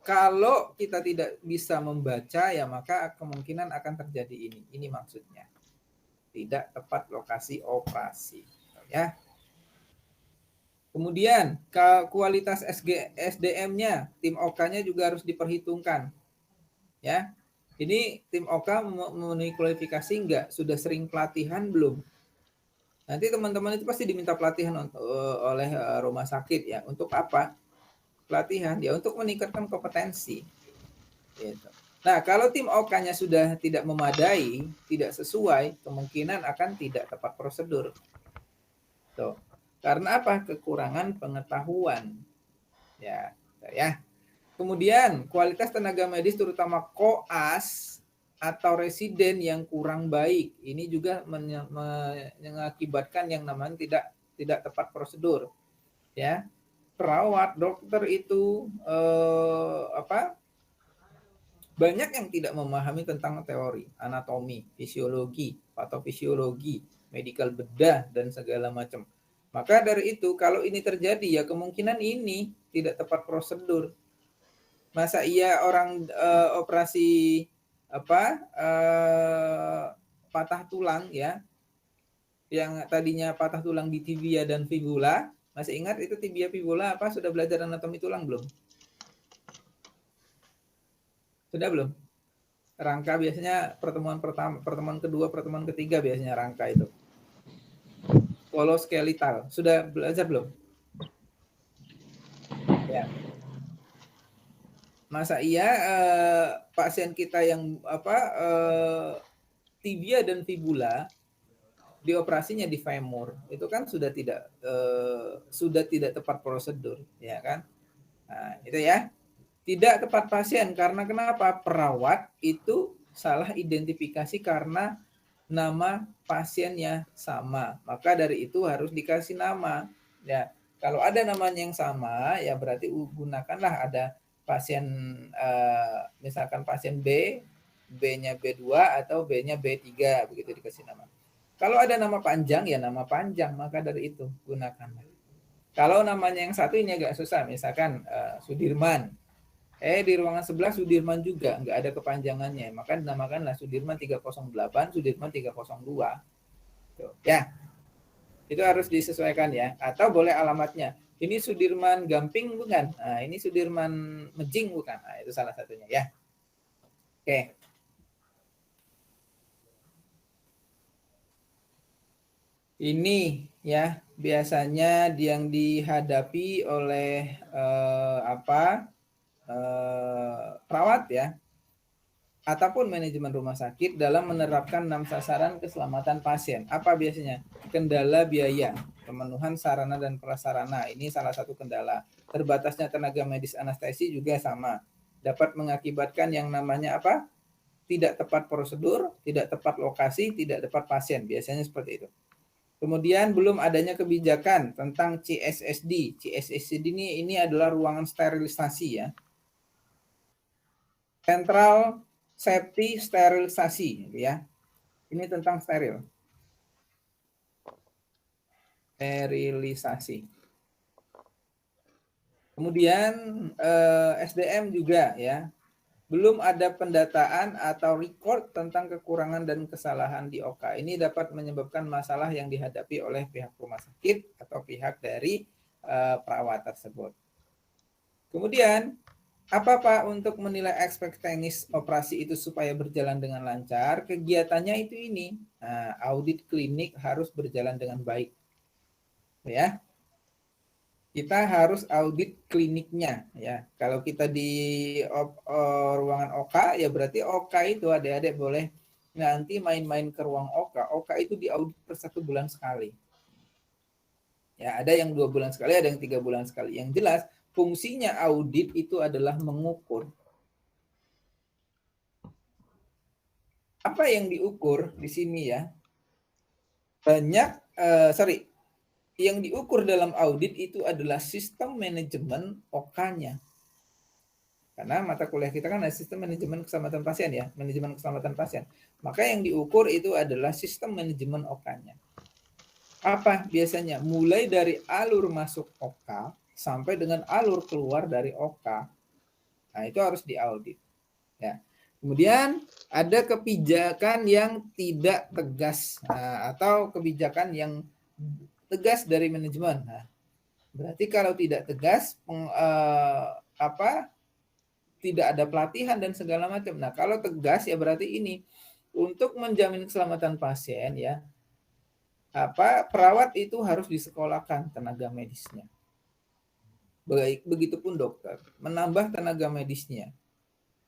kalau kita tidak bisa membaca ya maka kemungkinan akan terjadi ini. Ini maksudnya. Tidak tepat lokasi operasi, ya. Kemudian kualitas SDM-nya, tim OK-nya juga harus diperhitungkan. Ya. Ini tim OK memenuhi kualifikasi enggak? Sudah sering pelatihan belum? Nanti teman-teman itu pasti diminta pelatihan oleh rumah sakit ya. Untuk apa? Pelatihan ya untuk meningkatkan kompetensi. Gitu. Nah, kalau tim OK-nya sudah tidak memadai, tidak sesuai, kemungkinan akan tidak tepat prosedur. Tuh. Karena apa? Kekurangan pengetahuan. Ya. Kemudian, kualitas tenaga medis terutama koas atau residen yang kurang baik. Ini juga mengakibatkan yang namanya tidak tepat prosedur. Ya. Perawat, dokter itu banyak yang tidak memahami tentang teori, anatomi, fisiologi, patofisiologi, medical bedah, dan segala macam. Maka dari itu, kalau ini terjadi, ya kemungkinan ini tidak tepat prosedur. Masa iya orang operasi patah tulang ya, yang tadinya patah tulang di tibia dan fibula, masih ingat itu tibia fibula apa? Sudah belajar anatomi tulang belum? Sudah belum? Rangka biasanya pertemuan pertama, pertemuan kedua, pertemuan ketiga biasanya rangka itu. Koloskeletal. Sudah belajar belum? Ya. Masa iya pasien kita yang tibia dan fibula dioperasinya di femur itu kan sudah tidak tepat prosedur, ya kan? Nah, itu ya. Tidak tepat pasien karena kenapa? Perawat itu salah identifikasi karena nama pasiennya sama. Maka dari itu harus dikasih nama. Ya, kalau ada namanya yang sama, ya berarti gunakanlah ada pasien misalkan pasien B, B-nya B2 atau B-nya B3 begitu dikasih nama. Kalau ada nama panjang ya nama panjang, maka dari itu gunakanlah. Kalau namanya yang satu ini agak susah, misalkan Sudirman. Di ruangan sebelah Sudirman juga, nggak ada kepanjangannya. Maka dinamakanlah Sudirman 308, Sudirman 302. Tuh, ya, itu harus disesuaikan ya. Atau boleh alamatnya. Ini Sudirman Gamping bukan? Nah, ini Sudirman Mejing bukan? Nah, itu salah satunya ya. Oke. Ini ya biasanya yang dihadapi oleh perawat ya ataupun manajemen rumah sakit dalam menerapkan 6 sasaran keselamatan pasien. Apa biasanya? Kendala biaya, pemenuhan sarana dan prasarana. Ini salah satu kendala. Terbatasnya tenaga medis anestesi juga sama. Dapat mengakibatkan yang namanya apa? Tidak tepat prosedur, tidak tepat lokasi, tidak tepat pasien. Biasanya seperti itu. Kemudian belum adanya kebijakan tentang CSSD. CSSD ini adalah ruangan sterilisasi ya. Central Safety Sterilisasi ya. Ini tentang sterilisasi. Kemudian SDM juga ya. Belum ada pendataan atau record tentang kekurangan dan kesalahan di OK. Ini dapat menyebabkan masalah yang dihadapi oleh pihak rumah sakit atau pihak dari perawat tersebut. Kemudian apa Pak untuk menilai aspek teknis operasi itu supaya berjalan dengan lancar? Kegiatannya itu ini, audit klinik harus berjalan dengan baik. Ya, kita harus audit kliniknya. Ya, kalau kita di ruangan OK, ya berarti OK itu adik-adik boleh nanti main-main ke ruang OK. OK itu diaudit per 1 bulan sekali. Ya, ada yang 2 bulan sekali, ada yang 3 bulan sekali. Yang jelas fungsinya audit itu adalah mengukur. Apa yang diukur di sini ya? Yang diukur dalam audit itu adalah sistem manajemen OK-nya. Karena mata kuliah kita kan ada sistem manajemen keselamatan pasien ya, manajemen keselamatan pasien. Maka yang diukur itu adalah sistem manajemen OK-nya. Apa biasanya? Mulai dari alur masuk OK sampai dengan alur keluar dari OK. Nah, itu harus diaudit. Ya. Kemudian ada kebijakan yang tidak tegas atau kebijakan yang tegas dari manajemen. Nah, berarti kalau tidak tegas, tidak ada pelatihan dan segala macam. Nah, kalau tegas ya berarti ini untuk menjamin keselamatan pasien ya, perawat itu harus disekolahkan tenaga medisnya. Begitupun dokter, menambah tenaga medisnya.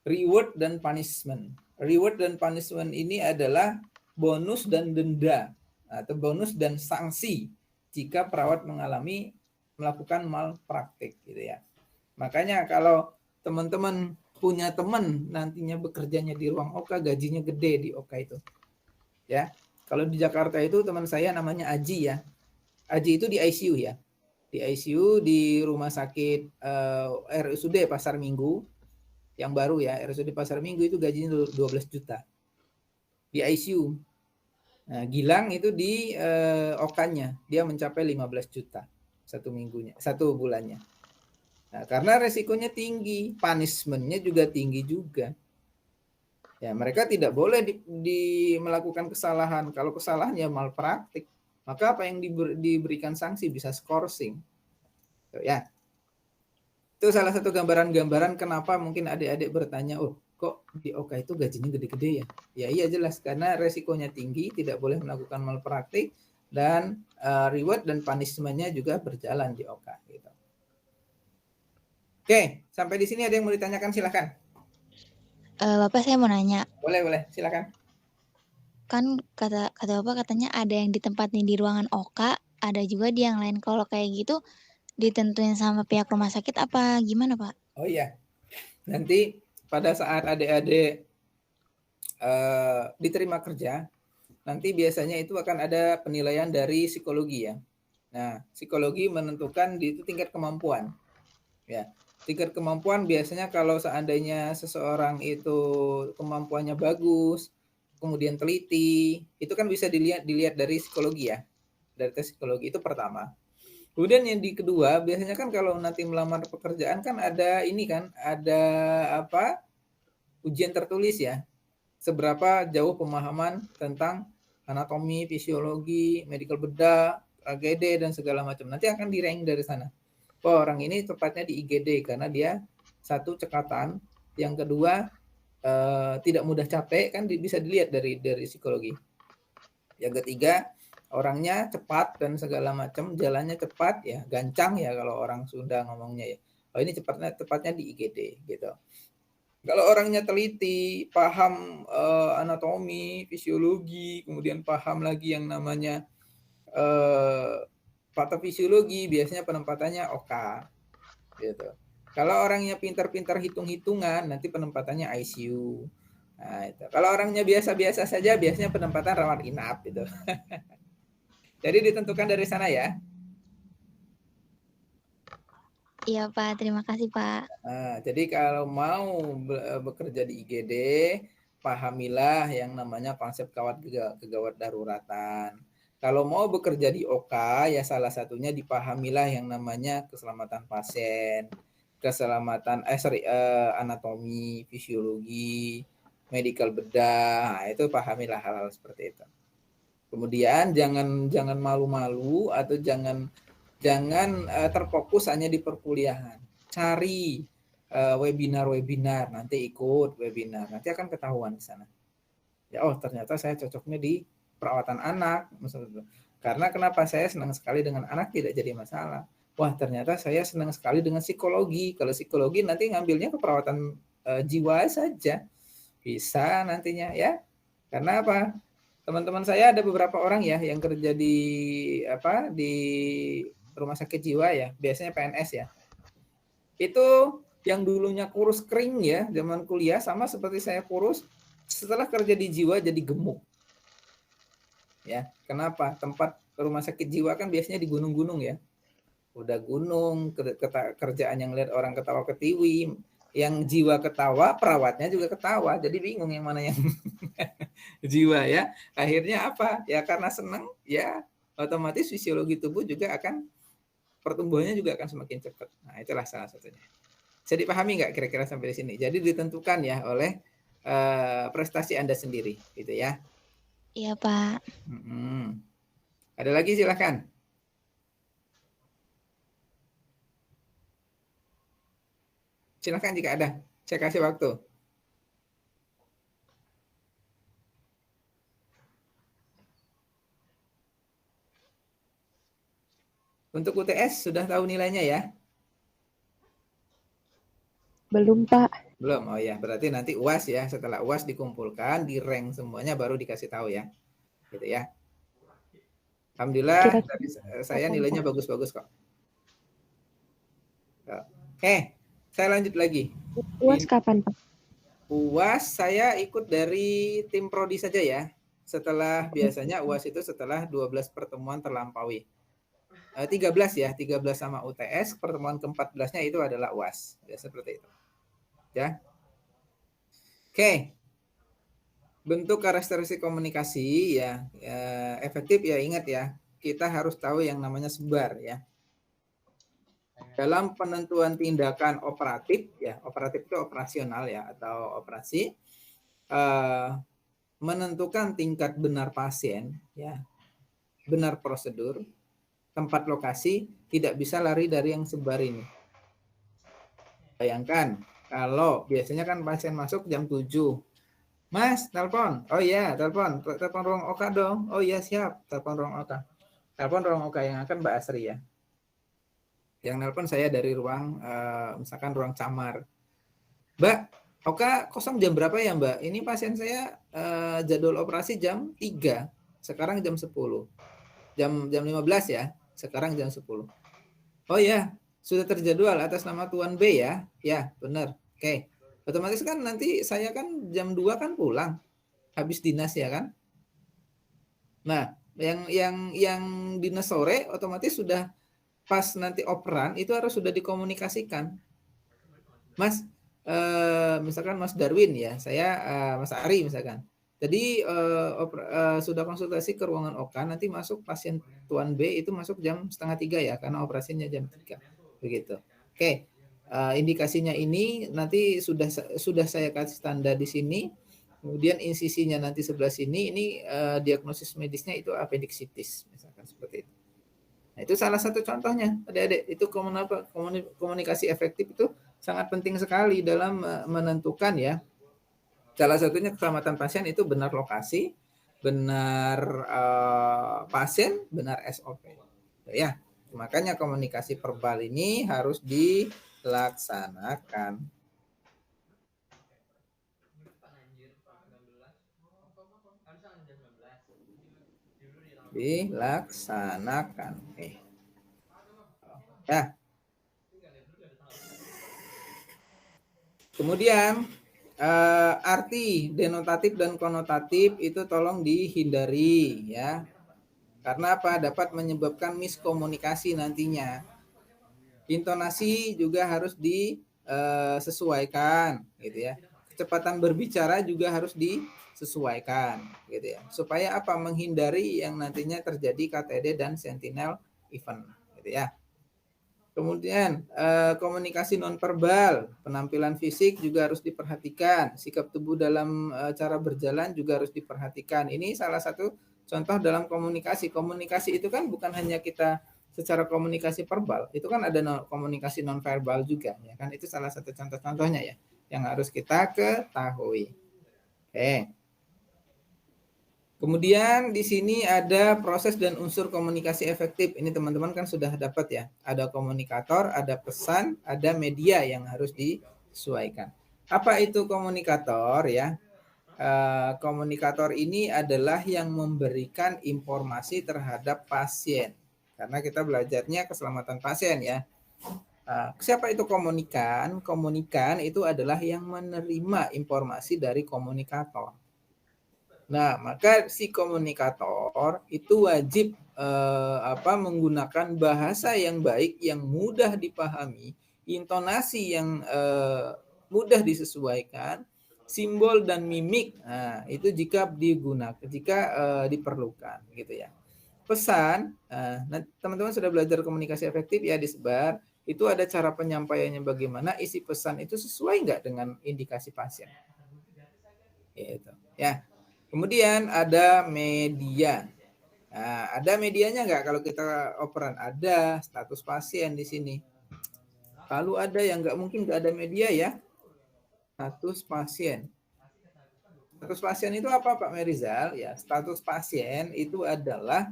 Reward dan punishment. Reward dan punishment ini adalah bonus dan denda atau bonus dan sanksi jika perawat melakukan malpraktik gitu ya. Makanya kalau teman-teman punya teman nantinya bekerjanya di ruang OK, gajinya gede di OK itu. Ya. Kalau di Jakarta itu teman saya namanya Aji ya. Aji itu di ICU ya. Di ICU di rumah sakit RSUD Pasar Minggu. Yang baru ya, RSUD Pasar Minggu itu gajinya 12 juta. Di ICU. Nah, Gilang itu di OK-nya, dia mencapai 15 juta satu bulannya. Nah, karena resikonya tinggi, punishment-nya juga tinggi juga. Ya, mereka tidak boleh melakukan kesalahan. Kalau kesalahannya malpraktik, maka apa yang diberikan sanksi bisa skorsing. Ya. Itu salah satu gambaran-gambaran kenapa mungkin adik-adik bertanya, oh kok di OK itu gajinya gede-gede ya? Ya iya jelas, karena resikonya tinggi, tidak boleh melakukan malpraktik, dan reward dan punishment-nya juga berjalan di OK. Gitu. Oke, sampai di sini ada yang mau ditanyakan, silakan. Bapak saya mau nanya. Boleh, silakan. Kan kata Bapak katanya ada yang ditempatin di ruangan OK, ada juga di yang lain. Kalau kayak gitu ditentuin sama pihak rumah sakit apa gimana Pak? Oh iya, nanti pada saat adik-adik diterima kerja, nanti biasanya itu akan ada penilaian dari psikologi ya. Nah, psikologi menentukan itu tingkat kemampuan. Ya, tingkat kemampuan biasanya kalau seandainya seseorang itu kemampuannya bagus, kemudian teliti, itu kan bisa dilihat dari psikologi ya. Dari tes psikologi itu pertama. Kemudian yang di kedua, biasanya kan kalau nanti melamar pekerjaan kan ada ini kan, ada ujian tertulis ya. Seberapa jauh pemahaman tentang anatomi, fisiologi, medical bedah, AGD dan segala macam. Nanti akan di-rank dari sana. Oh, orang ini tepatnya di IGD karena dia satu cekatan, yang kedua tidak mudah capek kan bisa dilihat dari psikologi. Yang ketiga orangnya cepat dan segala macam, jalannya cepat ya, gancang ya kalau orang Sunda ngomongnya ya. Oh ini tepatnya di IGD gitu. Kalau orangnya teliti, paham anatomi, fisiologi, kemudian paham lagi yang namanya patofisiologi, biasanya penempatannya OK gitu. Kalau orangnya pintar-pintar hitung-hitungan, nanti penempatannya ICU. Nah, itu. Kalau orangnya biasa-biasa saja, biasanya penempatan rawat inap gitu. Jadi ditentukan dari sana ya. Iya Pak, terima kasih Pak. Nah, jadi kalau mau bekerja di IGD, pahamilah yang namanya konsep kegawat daruratan. Kalau mau bekerja di OK, ya salah satunya dipahamilah yang namanya keselamatan pasien, keselamatan anatomi, fisiologi, medical bedah. Nah, itu pahamilah hal-hal seperti itu. Kemudian jangan malu-malu atau jangan terfokus hanya di perkuliahan. Cari webinar, nanti ikut webinar, nanti akan ketahuan di sana. Ya, oh ternyata saya cocoknya di perawatan anak, misalnya. Karena kenapa saya senang sekali dengan anak tidak jadi masalah. Wah ternyata saya senang sekali dengan psikologi. Kalau psikologi nanti ngambilnya ke perawatan jiwa saja bisa nantinya ya. Karena apa? Teman-teman saya ada beberapa orang ya yang kerja di rumah sakit jiwa ya, biasanya PNS ya. Itu yang dulunya kurus kering ya, zaman kuliah sama seperti saya kurus, setelah kerja di jiwa jadi gemuk. Ya, kenapa? Tempat rumah sakit jiwa kan biasanya di gunung-gunung ya. Udah gunung, kerjaan yang lihat orang ketawa ketiwi, yang jiwa ketawa, perawatnya juga ketawa. Jadi bingung yang mana yang jiwa ya. Akhirnya apa? Ya karena senang ya otomatis fisiologi tubuh juga akan pertumbuhannya juga akan semakin cepat. Nah, itulah salah satunya. Bisa dipahami nggak kira-kira sampai di sini? Jadi ditentukan ya oleh prestasi Anda sendiri, gitu ya. Iya, Pak. Ada lagi silakan. Silakan jika ada. Saya kasih waktu. Untuk UTS sudah tahu nilainya ya? Belum, Pak. Belum. Oh ya, berarti nanti UAS ya. Setelah UAS dikumpulkan, di rank semuanya baru dikasih tahu ya. Gitu ya. Alhamdulillah dari saya nilainya bagus-bagus kok. Oke, saya lanjut lagi. UAS kapan, Pak? UAS saya ikut dari tim prodi saja ya. Setelah biasanya UAS itu setelah 12 pertemuan terlampaui. 13 ya, 13 sama UTS, pertemuan ke-14-nya itu adalah UAS. Ya, seperti itu. Ya. Oke. Bentuk karakteristik komunikasi ya, efektif ya, ingat ya. Kita harus tahu yang namanya sebar ya. Dalam penentuan tindakan operatif ya, operatif itu operasional ya atau operasi, menentukan tingkat benar pasien ya, benar prosedur, tempat lokasi, tidak bisa lari dari yang sebar ini. Bayangkan kalau biasanya kan pasien masuk jam 7. Mas, telepon. Oh iya, telepon ruang OK dong. Oh iya, siap. Telepon ruang OK. Telepon ruang OK yang akan Mbak Asri ya. Yang nelpon saya dari ruang misalkan ruang camar. Mbak, OK kosong jam berapa ya, Mbak? Ini pasien saya jadwal operasi jam 3. Sekarang jam 10. Jam 15 ya. Sekarang jam 10. Oh ya, sudah terjadwal atas nama Tuan B ya. Ya, benar. Oke. Otomatis kan nanti saya kan jam 2 kan pulang. Habis dinas ya kan? Nah, yang dinas sore otomatis sudah pas nanti operan itu harus sudah dikomunikasikan. Mas, misalkan Mas Darwin ya, saya Mas Ari misalkan. Jadi sudah konsultasi ke ruangan OK, nanti masuk pasien Tuan B itu masuk jam 2:30 ya, karena operasinya jam 3. Begitu. Oke, indikasinya ini nanti sudah saya kasih tanda di sini. Kemudian insisinya nanti sebelah sini, ini diagnosis medisnya itu appendicitis, misalkan seperti itu. Nah, itu salah satu contohnya, adik-adik. Itu komunikasi efektif itu sangat penting sekali dalam menentukan ya. Salah satunya keselamatan pasien itu benar lokasi, benar pasien, benar SOP. Ya, makanya komunikasi verbal ini harus dilaksanakan. Dilaksanakan. Ya. Kemudian arti denotatif dan konotatif itu tolong dihindari ya. Karena apa? Dapat menyebabkan miskomunikasi nantinya. Intonasi juga harus disesuaikan gitu ya. Kecepatan berbicara juga harus disesuaikan gitu ya. Supaya apa? Menghindari yang nantinya terjadi KTD dan sentinel event gitu ya. Kemudian komunikasi nonverbal, penampilan fisik juga harus diperhatikan, sikap tubuh dalam cara berjalan juga harus diperhatikan. Ini salah satu contoh dalam komunikasi. Komunikasi itu kan bukan hanya kita secara komunikasi verbal, itu kan ada komunikasi nonverbal juga, ya kan? Itu salah satu contoh-contohnya ya, yang harus kita ketahui. Oke. Kemudian di sini ada proses dan unsur komunikasi efektif. Ini teman-teman kan sudah dapat ya. Ada komunikator, ada pesan, ada media yang harus disesuaikan. Apa itu komunikator ya? Komunikator ini adalah yang memberikan informasi terhadap pasien. Karena kita belajarnya keselamatan pasien ya. Siapa itu komunikan? Komunikan itu adalah yang menerima informasi dari komunikator. Nah, maka si komunikator itu wajib menggunakan bahasa yang baik, yang mudah dipahami, intonasi yang mudah disesuaikan, simbol dan mimik. Nah, itu jika diperlukan, gitu ya. Pesan, teman-teman sudah belajar komunikasi efektif ya, disebar. Itu ada cara penyampaiannya bagaimana, isi pesan itu sesuai nggak dengan indikasi pasien. Gitu. Ya. Kemudian ada media. Nah, ada medianya nggak kalau kita operan? Ada status pasien di sini. Kalau ada yang nggak mungkin nggak ada media ya. Status pasien. Status pasien itu apa Pak Merizal? Ya, status pasien itu adalah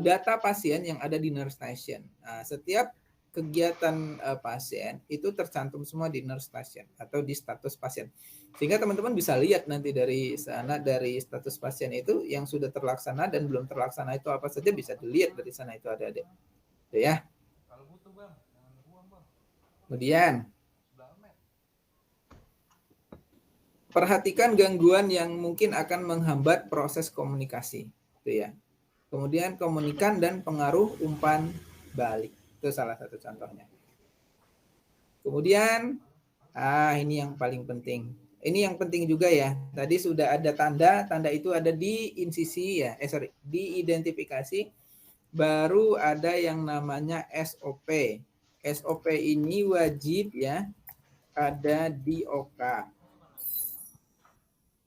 data pasien yang ada di nurse station. Nah, setiap kegiatan pasien itu tercantum semua di nurse station atau di status pasien. Sehingga teman-teman bisa lihat nanti dari sana, dari status pasien itu yang sudah terlaksana dan belum terlaksana itu apa saja bisa dilihat dari sana itu adik-adik. Ya. Kemudian perhatikan gangguan yang mungkin akan menghambat proses komunikasi. Itu ya. Kemudian komunikan dan pengaruh umpan balik. Itu salah satu contohnya. Kemudian, ini yang paling penting. Ini yang penting juga ya. Tadi sudah ada tanda itu ada di insisi ya. Di identifikasi. Baru ada yang namanya SOP. SOP ini wajib ya ada di OK.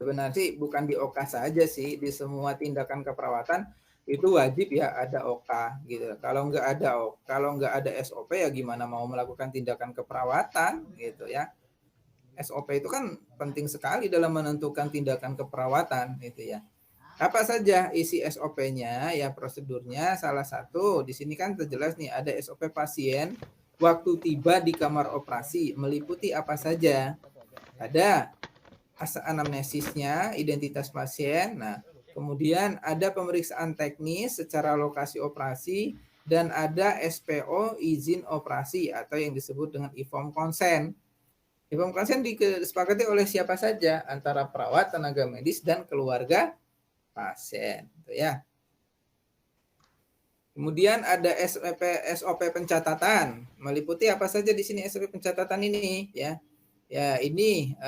Sebenarnya sih bukan di OK saja sih, di semua tindakan keperawatan itu wajib ya ada OK gitu. Kalau nggak ada SOP ya gimana mau melakukan tindakan keperawatan gitu ya. SOP itu kan penting sekali dalam menentukan tindakan keperawatan gitu ya. Apa saja isi SOP-nya ya, prosedurnya salah satu di sini kan terjelas nih ada SOP pasien waktu tiba di kamar operasi meliputi apa saja. Ada anamnesisnya, identitas pasien. Nah, kemudian ada pemeriksaan teknis secara lokasi operasi dan ada SPO izin operasi atau yang disebut dengan informed consent. Informed consent disepakati oleh siapa saja antara perawat, tenaga medis dan keluarga pasien, gitu ya. Kemudian ada SOP pencatatan, meliputi apa saja di sini SOP pencatatan ini ya. Ya, ini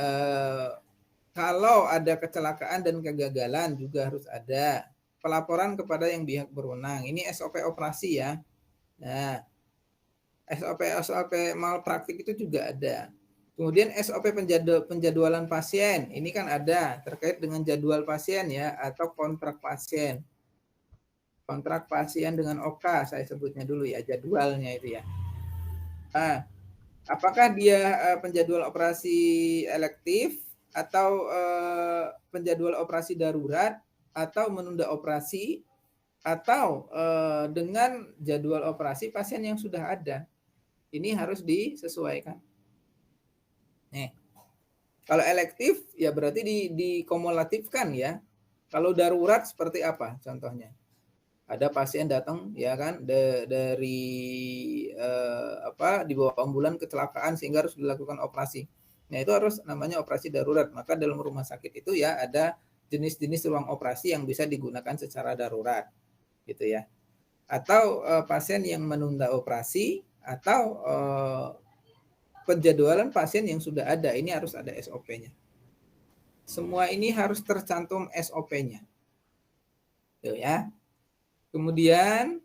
kalau ada kecelakaan dan kegagalan juga harus ada pelaporan kepada yang pihak berwenang. Ini SOP operasi ya. Nah, SOP malpraktik itu juga ada. Kemudian SOP penjadwalan pasien. Ini kan ada terkait dengan jadwal pasien ya atau kontrak pasien. Kontrak pasien dengan OK saya sebutnya dulu ya, jadwalnya itu ya. Nah, apakah dia penjadwal operasi elektif atau penjadwal operasi darurat atau menunda operasi atau dengan jadwal operasi pasien yang sudah ada. Ini harus disesuaikan. Nih, kalau elektif ya berarti dikumulatifkan ya. Kalau darurat seperti apa contohnya? Ada pasien datang ya kan dari dibawa ambulan kecelakaan sehingga harus dilakukan operasi. Nah, itu harus namanya operasi darurat. Maka dalam rumah sakit itu ya ada jenis-jenis ruang operasi yang bisa digunakan secara darurat. Gitu ya. Atau pasien yang menunda operasi atau penjadwalan pasien yang sudah ada, ini harus ada SOP-nya. Semua ini harus tercantum SOP-nya. Tuh ya. Kemudian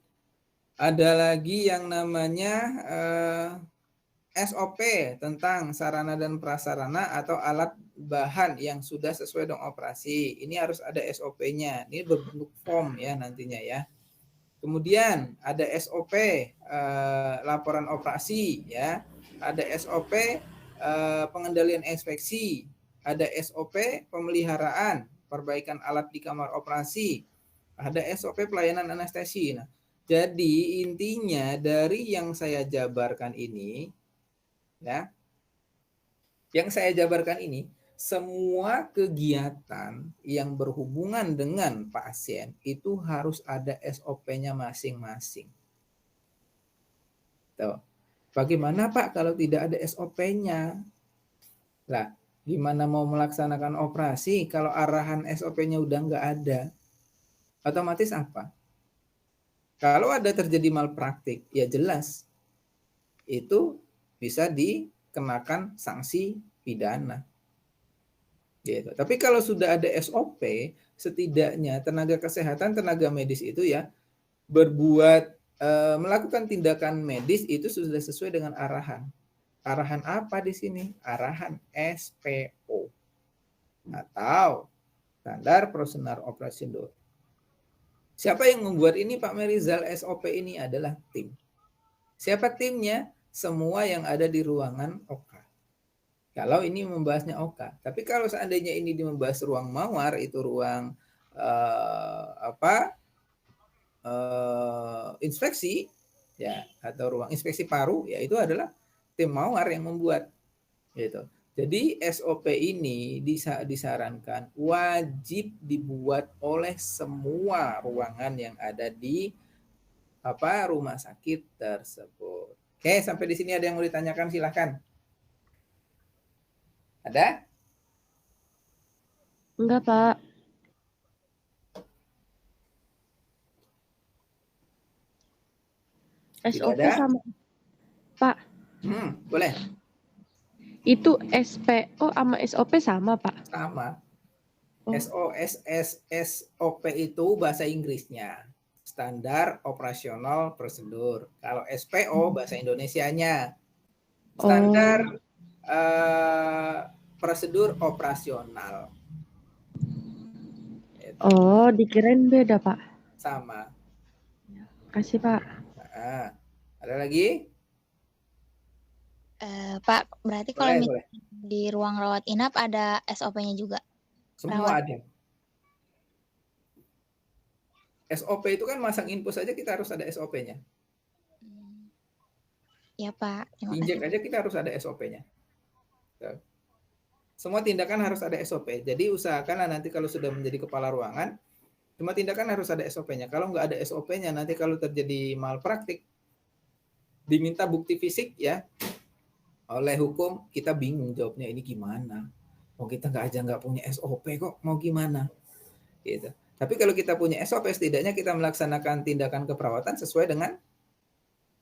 ada lagi yang namanya SOP tentang sarana dan prasarana atau alat bahan yang sudah sesuai dengan operasi. Ini harus ada SOP-nya. Ini berbentuk form ya nantinya ya. Kemudian ada SOP laporan operasi ya, ada SOP pengendalian inspeksi, ada SOP pemeliharaan, perbaikan alat di kamar operasi, ada SOP pelayanan anestesi. Nah, jadi intinya dari yang saya jabarkan ini ya, yang saya jabarkan ini semua kegiatan yang berhubungan dengan pasien itu harus ada SOP-nya masing-masing. Tuh. Bagaimana Pak kalau tidak ada SOP-nya? Lah, gimana mau melaksanakan operasi kalau arahan SOP-nya udah nggak ada? Otomatis apa? Kalau ada terjadi malpraktik, ya jelas itu bisa dikenakan sanksi pidana. Gitu. Tapi kalau sudah ada SOP, setidaknya tenaga kesehatan, tenaga medis itu ya melakukan tindakan medis itu sudah sesuai dengan arahan. Arahan apa di sini? Arahan SPO atau standar prosedur prosedur. Siapa yang membuat ini Pak Merizal? SOP ini adalah tim. Siapa timnya? Semua yang ada di ruangan OKA. Kalau ini membahasnya OKA. Tapi kalau seandainya ini membahas ruang mawar, itu ruang inspeksi ya, atau ruang inspeksi paru, ya itu adalah tim mawar yang membuat gitu. Jadi SOP ini disarankan wajib dibuat oleh semua ruangan yang ada di rumah sakit tersebut. Oke, sampai di sini ada yang mau ditanyakan, silahkan. Ada? Enggak, Pak. SOP Tidak ada? sama, Pak. Boleh. Itu SPO sama SOP sama, Pak? Sama. Oh. SOP itu bahasa Inggrisnya. Standar Operasional Prosedur. Kalau SPO bahasa Indonesianya. Standar Prosedur Operasional. Oh, dikirain beda, Pak. Sama. Kasih, Pak. Nah, ada lagi? Pak, berarti Boleh, kalau misalnya boleh. di ruang rawat inap ada SOP-nya juga? Semua ada. SOP itu kan masang infus aja kita harus ada SOP-nya. Ya Pak, terima Injek kasih. aja kita harus ada SOP-nya. Semua tindakan harus ada SOP. Jadi usahakanlah nanti kalau sudah menjadi kepala ruangan, semua tindakan harus ada SOP-nya. Kalau nggak ada SOP-nya, nanti kalau terjadi malpraktik, diminta bukti fisik ya, oleh hukum, kita bingung jawabnya ini gimana. Oh, kita nggak punya SOP kok, mau gimana? Gitu. Tapi kalau kita punya SOP, setidaknya kita melaksanakan tindakan keperawatan sesuai dengan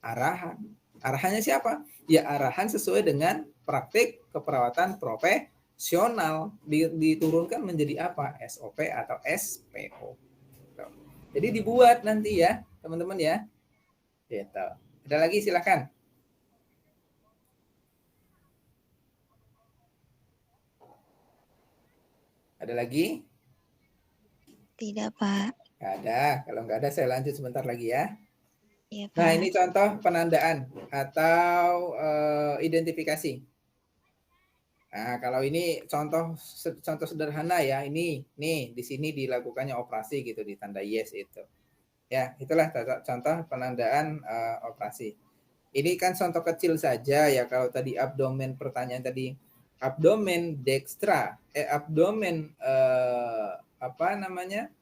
arahan. Arahannya siapa? Ya arahan sesuai dengan praktik keperawatan profesional. Diturunkan menjadi apa? SOP atau SPO. Jadi dibuat nanti ya, teman-teman ya. Gitu. Ada lagi silakan. Ada lagi? Tidak, Pak. Nggak ada. Kalau nggak ada, saya lanjut sebentar lagi ya. Iya, Pak. Nah, ini contoh penandaan atau identifikasi. Nah, kalau ini contoh sederhana ya, ini nih di sini dilakukannya operasi gitu di tanda yes itu. Ya, itulah contoh penandaan operasi. Ini kan contoh kecil saja ya, kalau tadi abdomen, pertanyaan tadi abdomen dextra, abdomen apa namanya?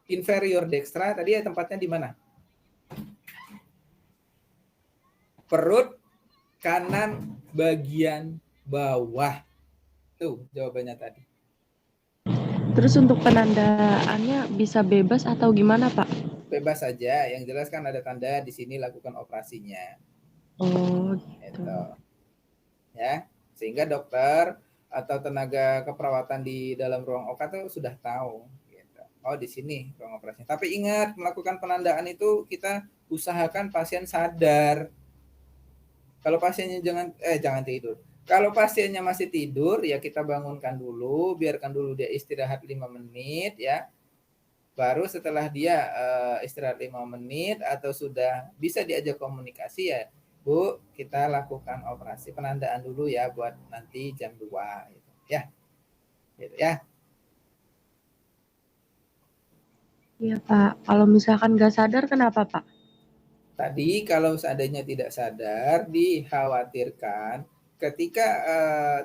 Inferior dextra tadi ya, tempatnya di mana? Perut kanan bagian bawah. Tuh jawabannya tadi. Terus untuk penandaannya bisa bebas atau gimana, Pak? Bebas saja, yang jelas kan ada tanda di sini lakukan operasinya. Oh, gitu. Gitu. Ya, sehingga dokter atau tenaga keperawatan di dalam ruang OK tuh sudah tahu. Gitu. Oh, di sini ruang operasinya. Tapi ingat, melakukan penandaan itu kita usahakan pasien sadar. Kalau pasiennya jangan tidur. Kalau pasiennya masih tidur, ya kita bangunkan dulu, biarkan dulu dia istirahat 5 menit ya. Baru setelah dia istirahat 5 menit atau sudah bisa diajak komunikasi ya, Bu, kita lakukan operasi penandaan dulu ya buat nanti jam 2 gitu ya. Gitu ya. Iya, Pak. Kalau misalkan nggak sadar kenapa, Pak? Tadi kalau seandainya tidak sadar, dikhawatirkan ketika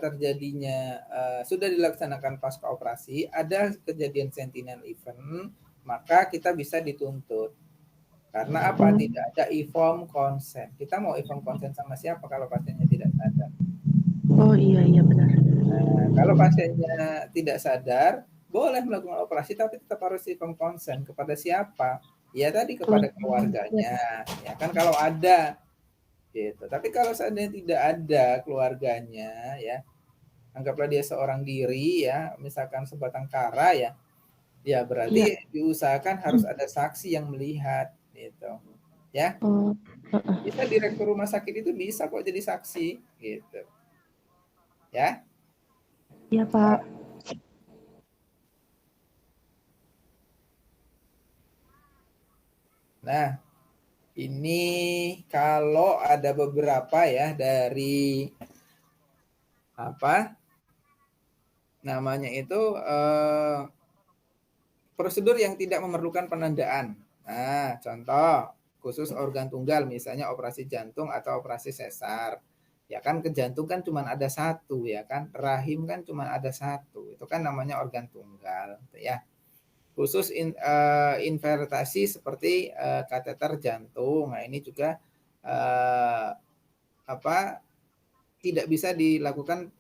terjadinya sudah dilaksanakan pasca operasi, ada kejadian sentinel event, maka kita bisa dituntut. Karena apa? Tidak ada informed consent. Kita mau informed consent sama siapa kalau pasiennya tidak sadar? Oh iya benar. Nah, kalau pasiennya tidak sadar, boleh melakukan operasi, tapi tetap harus informed consent kepada siapa? Ya tadi kepada keluarganya, ya kan kalau ada gitu. Tapi kalau seandainya tidak ada keluarganya, ya anggaplah dia seorang diri, ya misalkan sebatang kara, ya berarti diusahakan harus ada saksi yang melihat, gitu, ya. Bisa direktur rumah sakit itu bisa kok jadi saksi, gitu, ya. Iya Pak. Nah, ini kalau ada beberapa ya dari apa namanya itu prosedur yang tidak memerlukan penandaan. Nah, contoh khusus organ tunggal, misalnya operasi jantung atau operasi sesar. Ya kan, ke jantung kan cuma ada satu, ya kan, rahim kan cuma ada satu, itu kan namanya organ tunggal, ya. Khusus invertasi seperti kateter jantung, nah ini juga tidak bisa dilakukan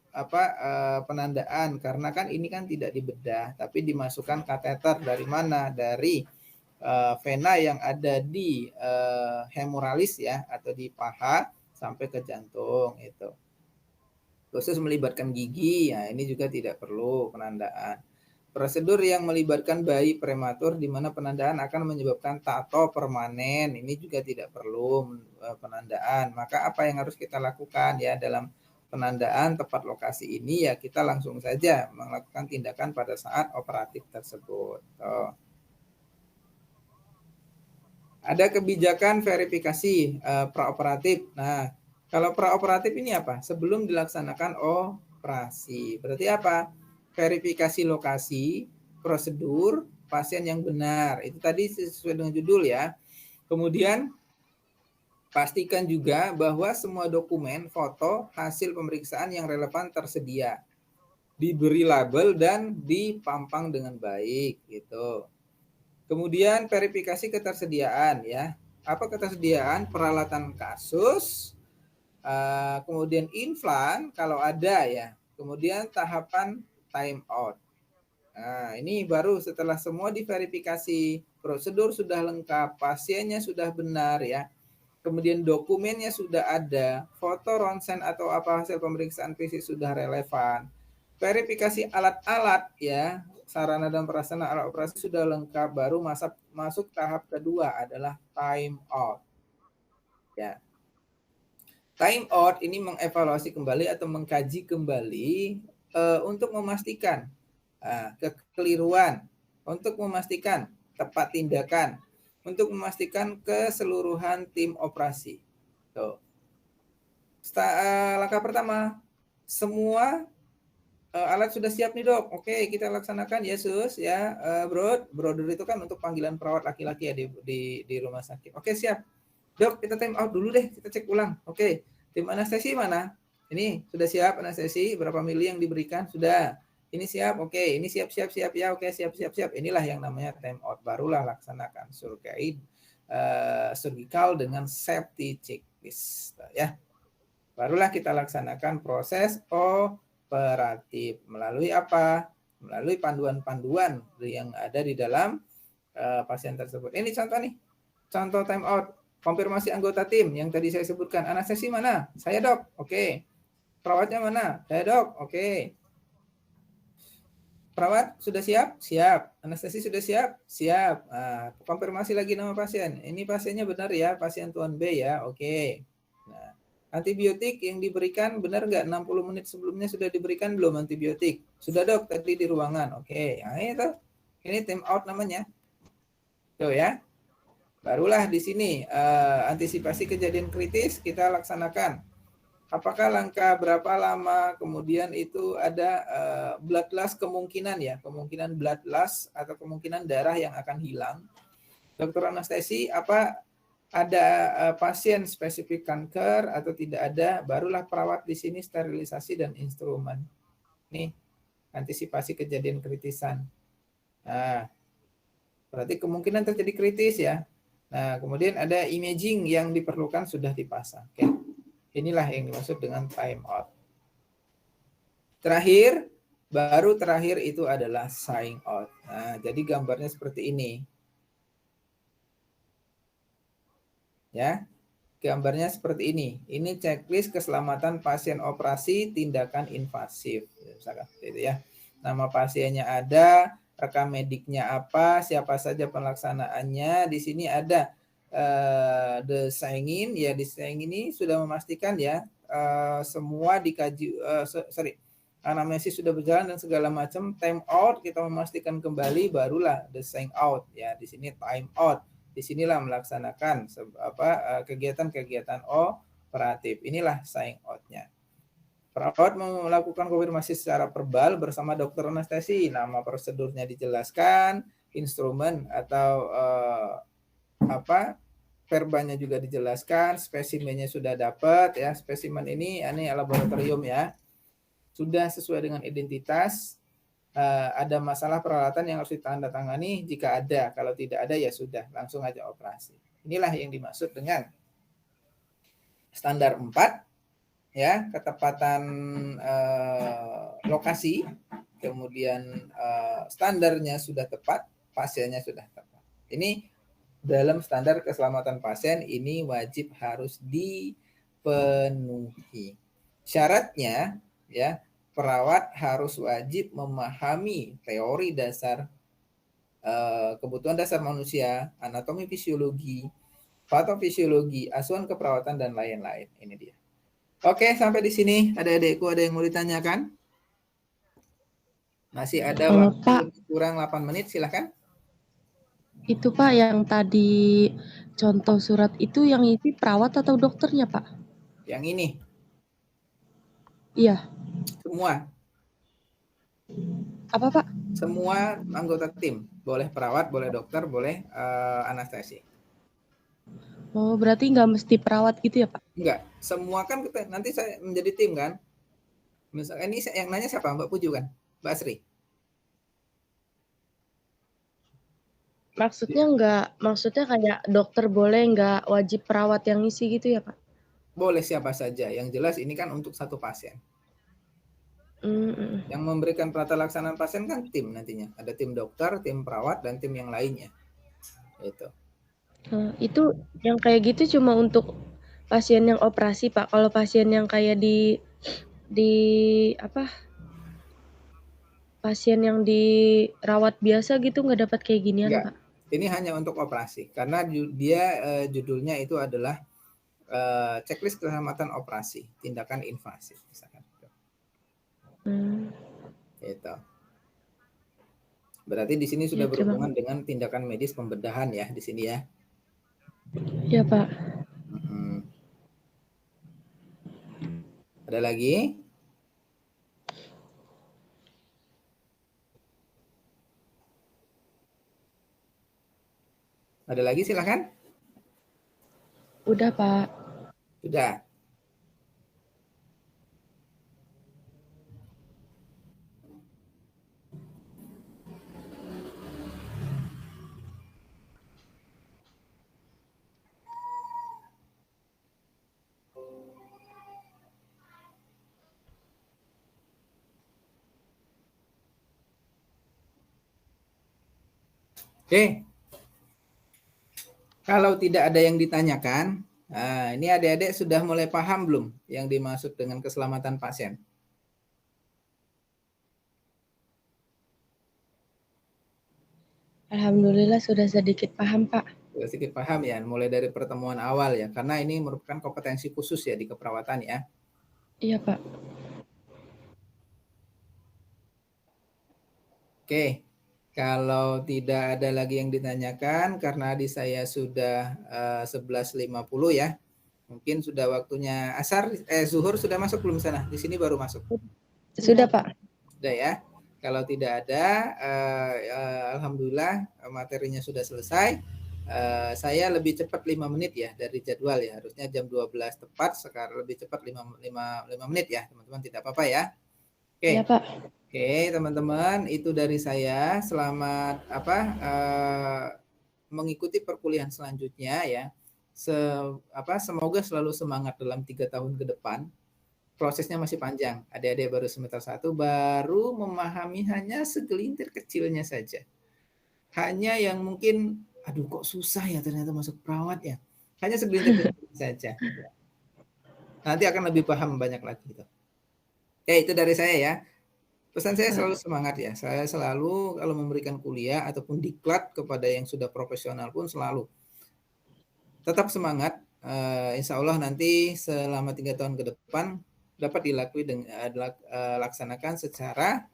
penandaan karena kan ini kan tidak dibedah, tapi dimasukkan kateter dari mana? Dari vena yang ada di hemoralis ya, atau di paha sampai ke jantung itu. Khusus melibatkan gigi, ya ini juga tidak perlu penandaan. Prosedur yang melibatkan bayi prematur di mana penandaan akan menyebabkan tato permanen, ini juga tidak perlu penandaan. Maka apa yang harus kita lakukan ya dalam penandaan tepat lokasi ini, ya kita langsung saja melakukan tindakan pada saat operatif tersebut. Ada kebijakan verifikasi praoperatif. Nah, kalau praoperatif ini apa? Sebelum dilaksanakan operasi. Berarti apa? Verifikasi lokasi, prosedur, pasien yang benar. Itu tadi sesuai dengan judul ya. Kemudian pastikan juga bahwa semua dokumen, foto, hasil pemeriksaan yang relevan tersedia. Diberi label dan dipampang dengan baik gitu. Kemudian verifikasi ketersediaan ya. Apa ketersediaan? Peralatan kasus, kemudian inflan kalau ada ya. Kemudian tahapan time out. Nah, ini baru setelah semua diverifikasi, prosedur sudah lengkap, pasiennya sudah benar ya. Kemudian dokumennya sudah ada, foto ronsen atau apa hasil pemeriksaan fisik sudah relevan. Verifikasi alat-alat ya, sarana dan prasarana alat operasi sudah lengkap, baru masuk tahap kedua adalah time out. Ya. Time out ini mengevaluasi kembali atau mengkaji kembali untuk memastikan kekeliruan, untuk memastikan tepat tindakan, untuk memastikan keseluruhan tim operasi. Tuh. Langkah pertama, semua alat sudah siap nih dok. Oke, kita laksanakan ya sus ya. Brother itu kan untuk panggilan perawat laki-laki ya di rumah sakit. Oke siap. Dok, kita time out dulu deh. Kita cek ulang. Oke, tim anestesi mana? Ini sudah siap anestesi. Berapa mili yang diberikan? Sudah. Ini siap. Oke, ini siap ya. Oke, siap. Inilah yang namanya time out. Barulah laksanakan surgical dengan safety checklist ya. Barulah kita laksanakan proses operatif melalui apa? Melalui panduan-panduan yang ada di dalam pasien tersebut. Ini contoh nih. Contoh time out. Konfirmasi anggota tim yang tadi saya sebutkan. Anestesi mana? Saya dok. Oke. Perawatnya mana? Saya dok. Oke. Perawat sudah siap? Siap. Anestesi sudah siap? Siap. Nah, konfirmasi lagi nama pasien. Ini pasiennya benar ya, pasien Tuan B ya. Oke. Nah, antibiotik yang diberikan benar nggak? 60 menit sebelumnya sudah diberikan belum antibiotik? Sudah dok, tadi di ruangan. Oke. Nah, itu. Ini time out namanya. Tuh ya. Barulah di sini antisipasi kejadian kritis kita laksanakan. Apakah langkah berapa lama kemudian itu ada blood loss kemungkinan blood loss atau kemungkinan darah yang akan hilang. Dokter anestesi apa ada pasien spesifik kanker atau tidak ada, barulah perawat di sini sterilisasi dan instrumen. Nih, antisipasi kejadian kritisan. Nah, berarti kemungkinan terjadi kritis ya. Nah, kemudian ada imaging yang diperlukan sudah dipasang. Oke. Inilah yang dimaksud dengan time out. Baru terakhir itu adalah sign out. Nah, jadi gambarnya seperti ini. Ya, gambarnya seperti ini. Ini checklist keselamatan pasien operasi tindakan invasif. Misalkan gitu ya. Nama pasiennya ada, rekam mediknya apa, siapa saja pelaksanaannya. Di sini ada desain ya, desain ini sudah memastikan ya semua dikaji anamnesis sudah berjalan dan segala macam. Time out kita memastikan kembali, barulah desain out ya. Di sini time out, disinilah melaksanakan kegiatan-kegiatan operatif. Inilah sign out-nya. Perawat melakukan konfirmasi secara verbal bersama dokter anestesi. Nama prosedurnya dijelaskan, instrumen atau verbanya juga dijelaskan, spesimennya sudah dapat ya. Spesimen ini laboratorium ya. Sudah sesuai dengan identitas. Ada masalah peralatan yang harus ditandatangani jika ada. Kalau tidak ada ya sudah, langsung aja operasi. Inilah yang dimaksud dengan standar 4 ya, ketepatan lokasi, kemudian standarnya sudah tepat, pasiennya sudah tepat. Ini dalam standar keselamatan pasien ini wajib harus dipenuhi. Syaratnya ya, perawat harus wajib memahami teori dasar kebutuhan dasar manusia, anatomi fisiologi, patofisiologi, asuhan keperawatan dan lain-lain. Ini dia. Oke, sampai di sini adik-adikku ada yang mau ditanyakan? Masih ada waktu Pak, kurang 8 menit, silahkan. itu Pak yang tadi contoh surat itu yang isi perawat atau dokternya Pak? Yang ini. Iya. Semua. Apa Pak? Semua anggota tim. Boleh perawat, boleh dokter, boleh anestesi. Oh, berarti nggak mesti perawat gitu ya Pak? Enggak. Semua kan kita nanti saya menjadi tim kan. Misalnya ini yang nanya siapa? Mbak Puju kan? Mbak Sri. Maksudnya kayak dokter boleh nggak wajib perawat yang ngisi gitu ya Pak? Boleh siapa saja. Yang jelas ini kan untuk satu pasien. Yang memberikan perata laksanaan pasien kan tim nantinya. Ada tim dokter, tim perawat, dan tim yang lainnya. Itu yang kayak gitu cuma untuk pasien yang operasi Pak. Kalau pasien yang kayak pasien yang dirawat biasa gitu nggak dapat kayak ginian Enggak. Pak? Ini hanya untuk operasi karena dia judulnya itu adalah checklist keselamatan operasi tindakan invasif misalkan. Gitu. Berarti di sini sudah berhubungan dengan tindakan medis pembedahan ya di sini ya. Iya Pak. Ada lagi? Ada lagi silakan. Udah, Pak. Sudah. Oke. Kalau tidak ada yang ditanyakan, nah ini adik-adik sudah mulai paham belum yang dimaksud dengan keselamatan pasien? Alhamdulillah sudah sedikit paham, Pak. Sudah sedikit paham ya, mulai dari pertemuan awal ya, karena ini merupakan kompetensi khusus ya di keperawatan ya. Iya, Pak. Oke, kalau tidak ada lagi yang ditanyakan, karena di saya sudah 11.50 ya, mungkin sudah waktunya asar, zuhur sudah masuk belum sana? Di sini baru masuk. Sudah, Pak. Sudah ya. Kalau tidak ada, alhamdulillah materinya sudah selesai. Saya lebih cepat 5 menit ya dari jadwal ya. Harusnya jam 12 tepat, sekarang lebih cepat 5 menit ya, teman-teman, tidak apa-apa ya. Oke. Iya, Pak. Oke, teman-teman, itu dari saya. Selamat mengikuti perkuliahan selanjutnya ya. Semoga selalu semangat dalam 3 tahun ke depan. Prosesnya masih panjang. Adik-adik baru semester 1 baru memahami hanya segelintir kecilnya saja. Hanya yang mungkin, aduh kok susah ya ternyata masuk perawat ya. Hanya segelintir kecil saja. Nanti akan lebih paham banyak lagi. Oke, itu dari saya ya. Pesan saya selalu semangat ya. Saya selalu kalau memberikan kuliah ataupun diklat kepada yang sudah profesional pun selalu tetap semangat. Insya Allah nanti selama 3 tahun ke depan dapat dilaksanakan secara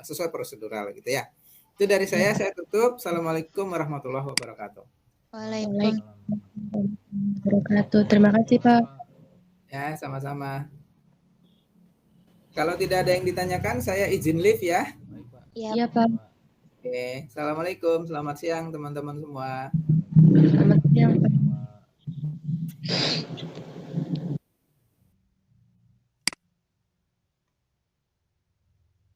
sesuai prosedural gitu ya. Itu dari saya tutup. Assalamualaikum warahmatullahi wabarakatuh. Waalaikumsalam. Terima kasih, Pak. Ya, sama-sama. Kalau tidak ada yang ditanyakan, saya izin live ya. Iya, Pak. Oke, assalamualaikum, selamat siang teman-teman semua. Selamat siang, Pak.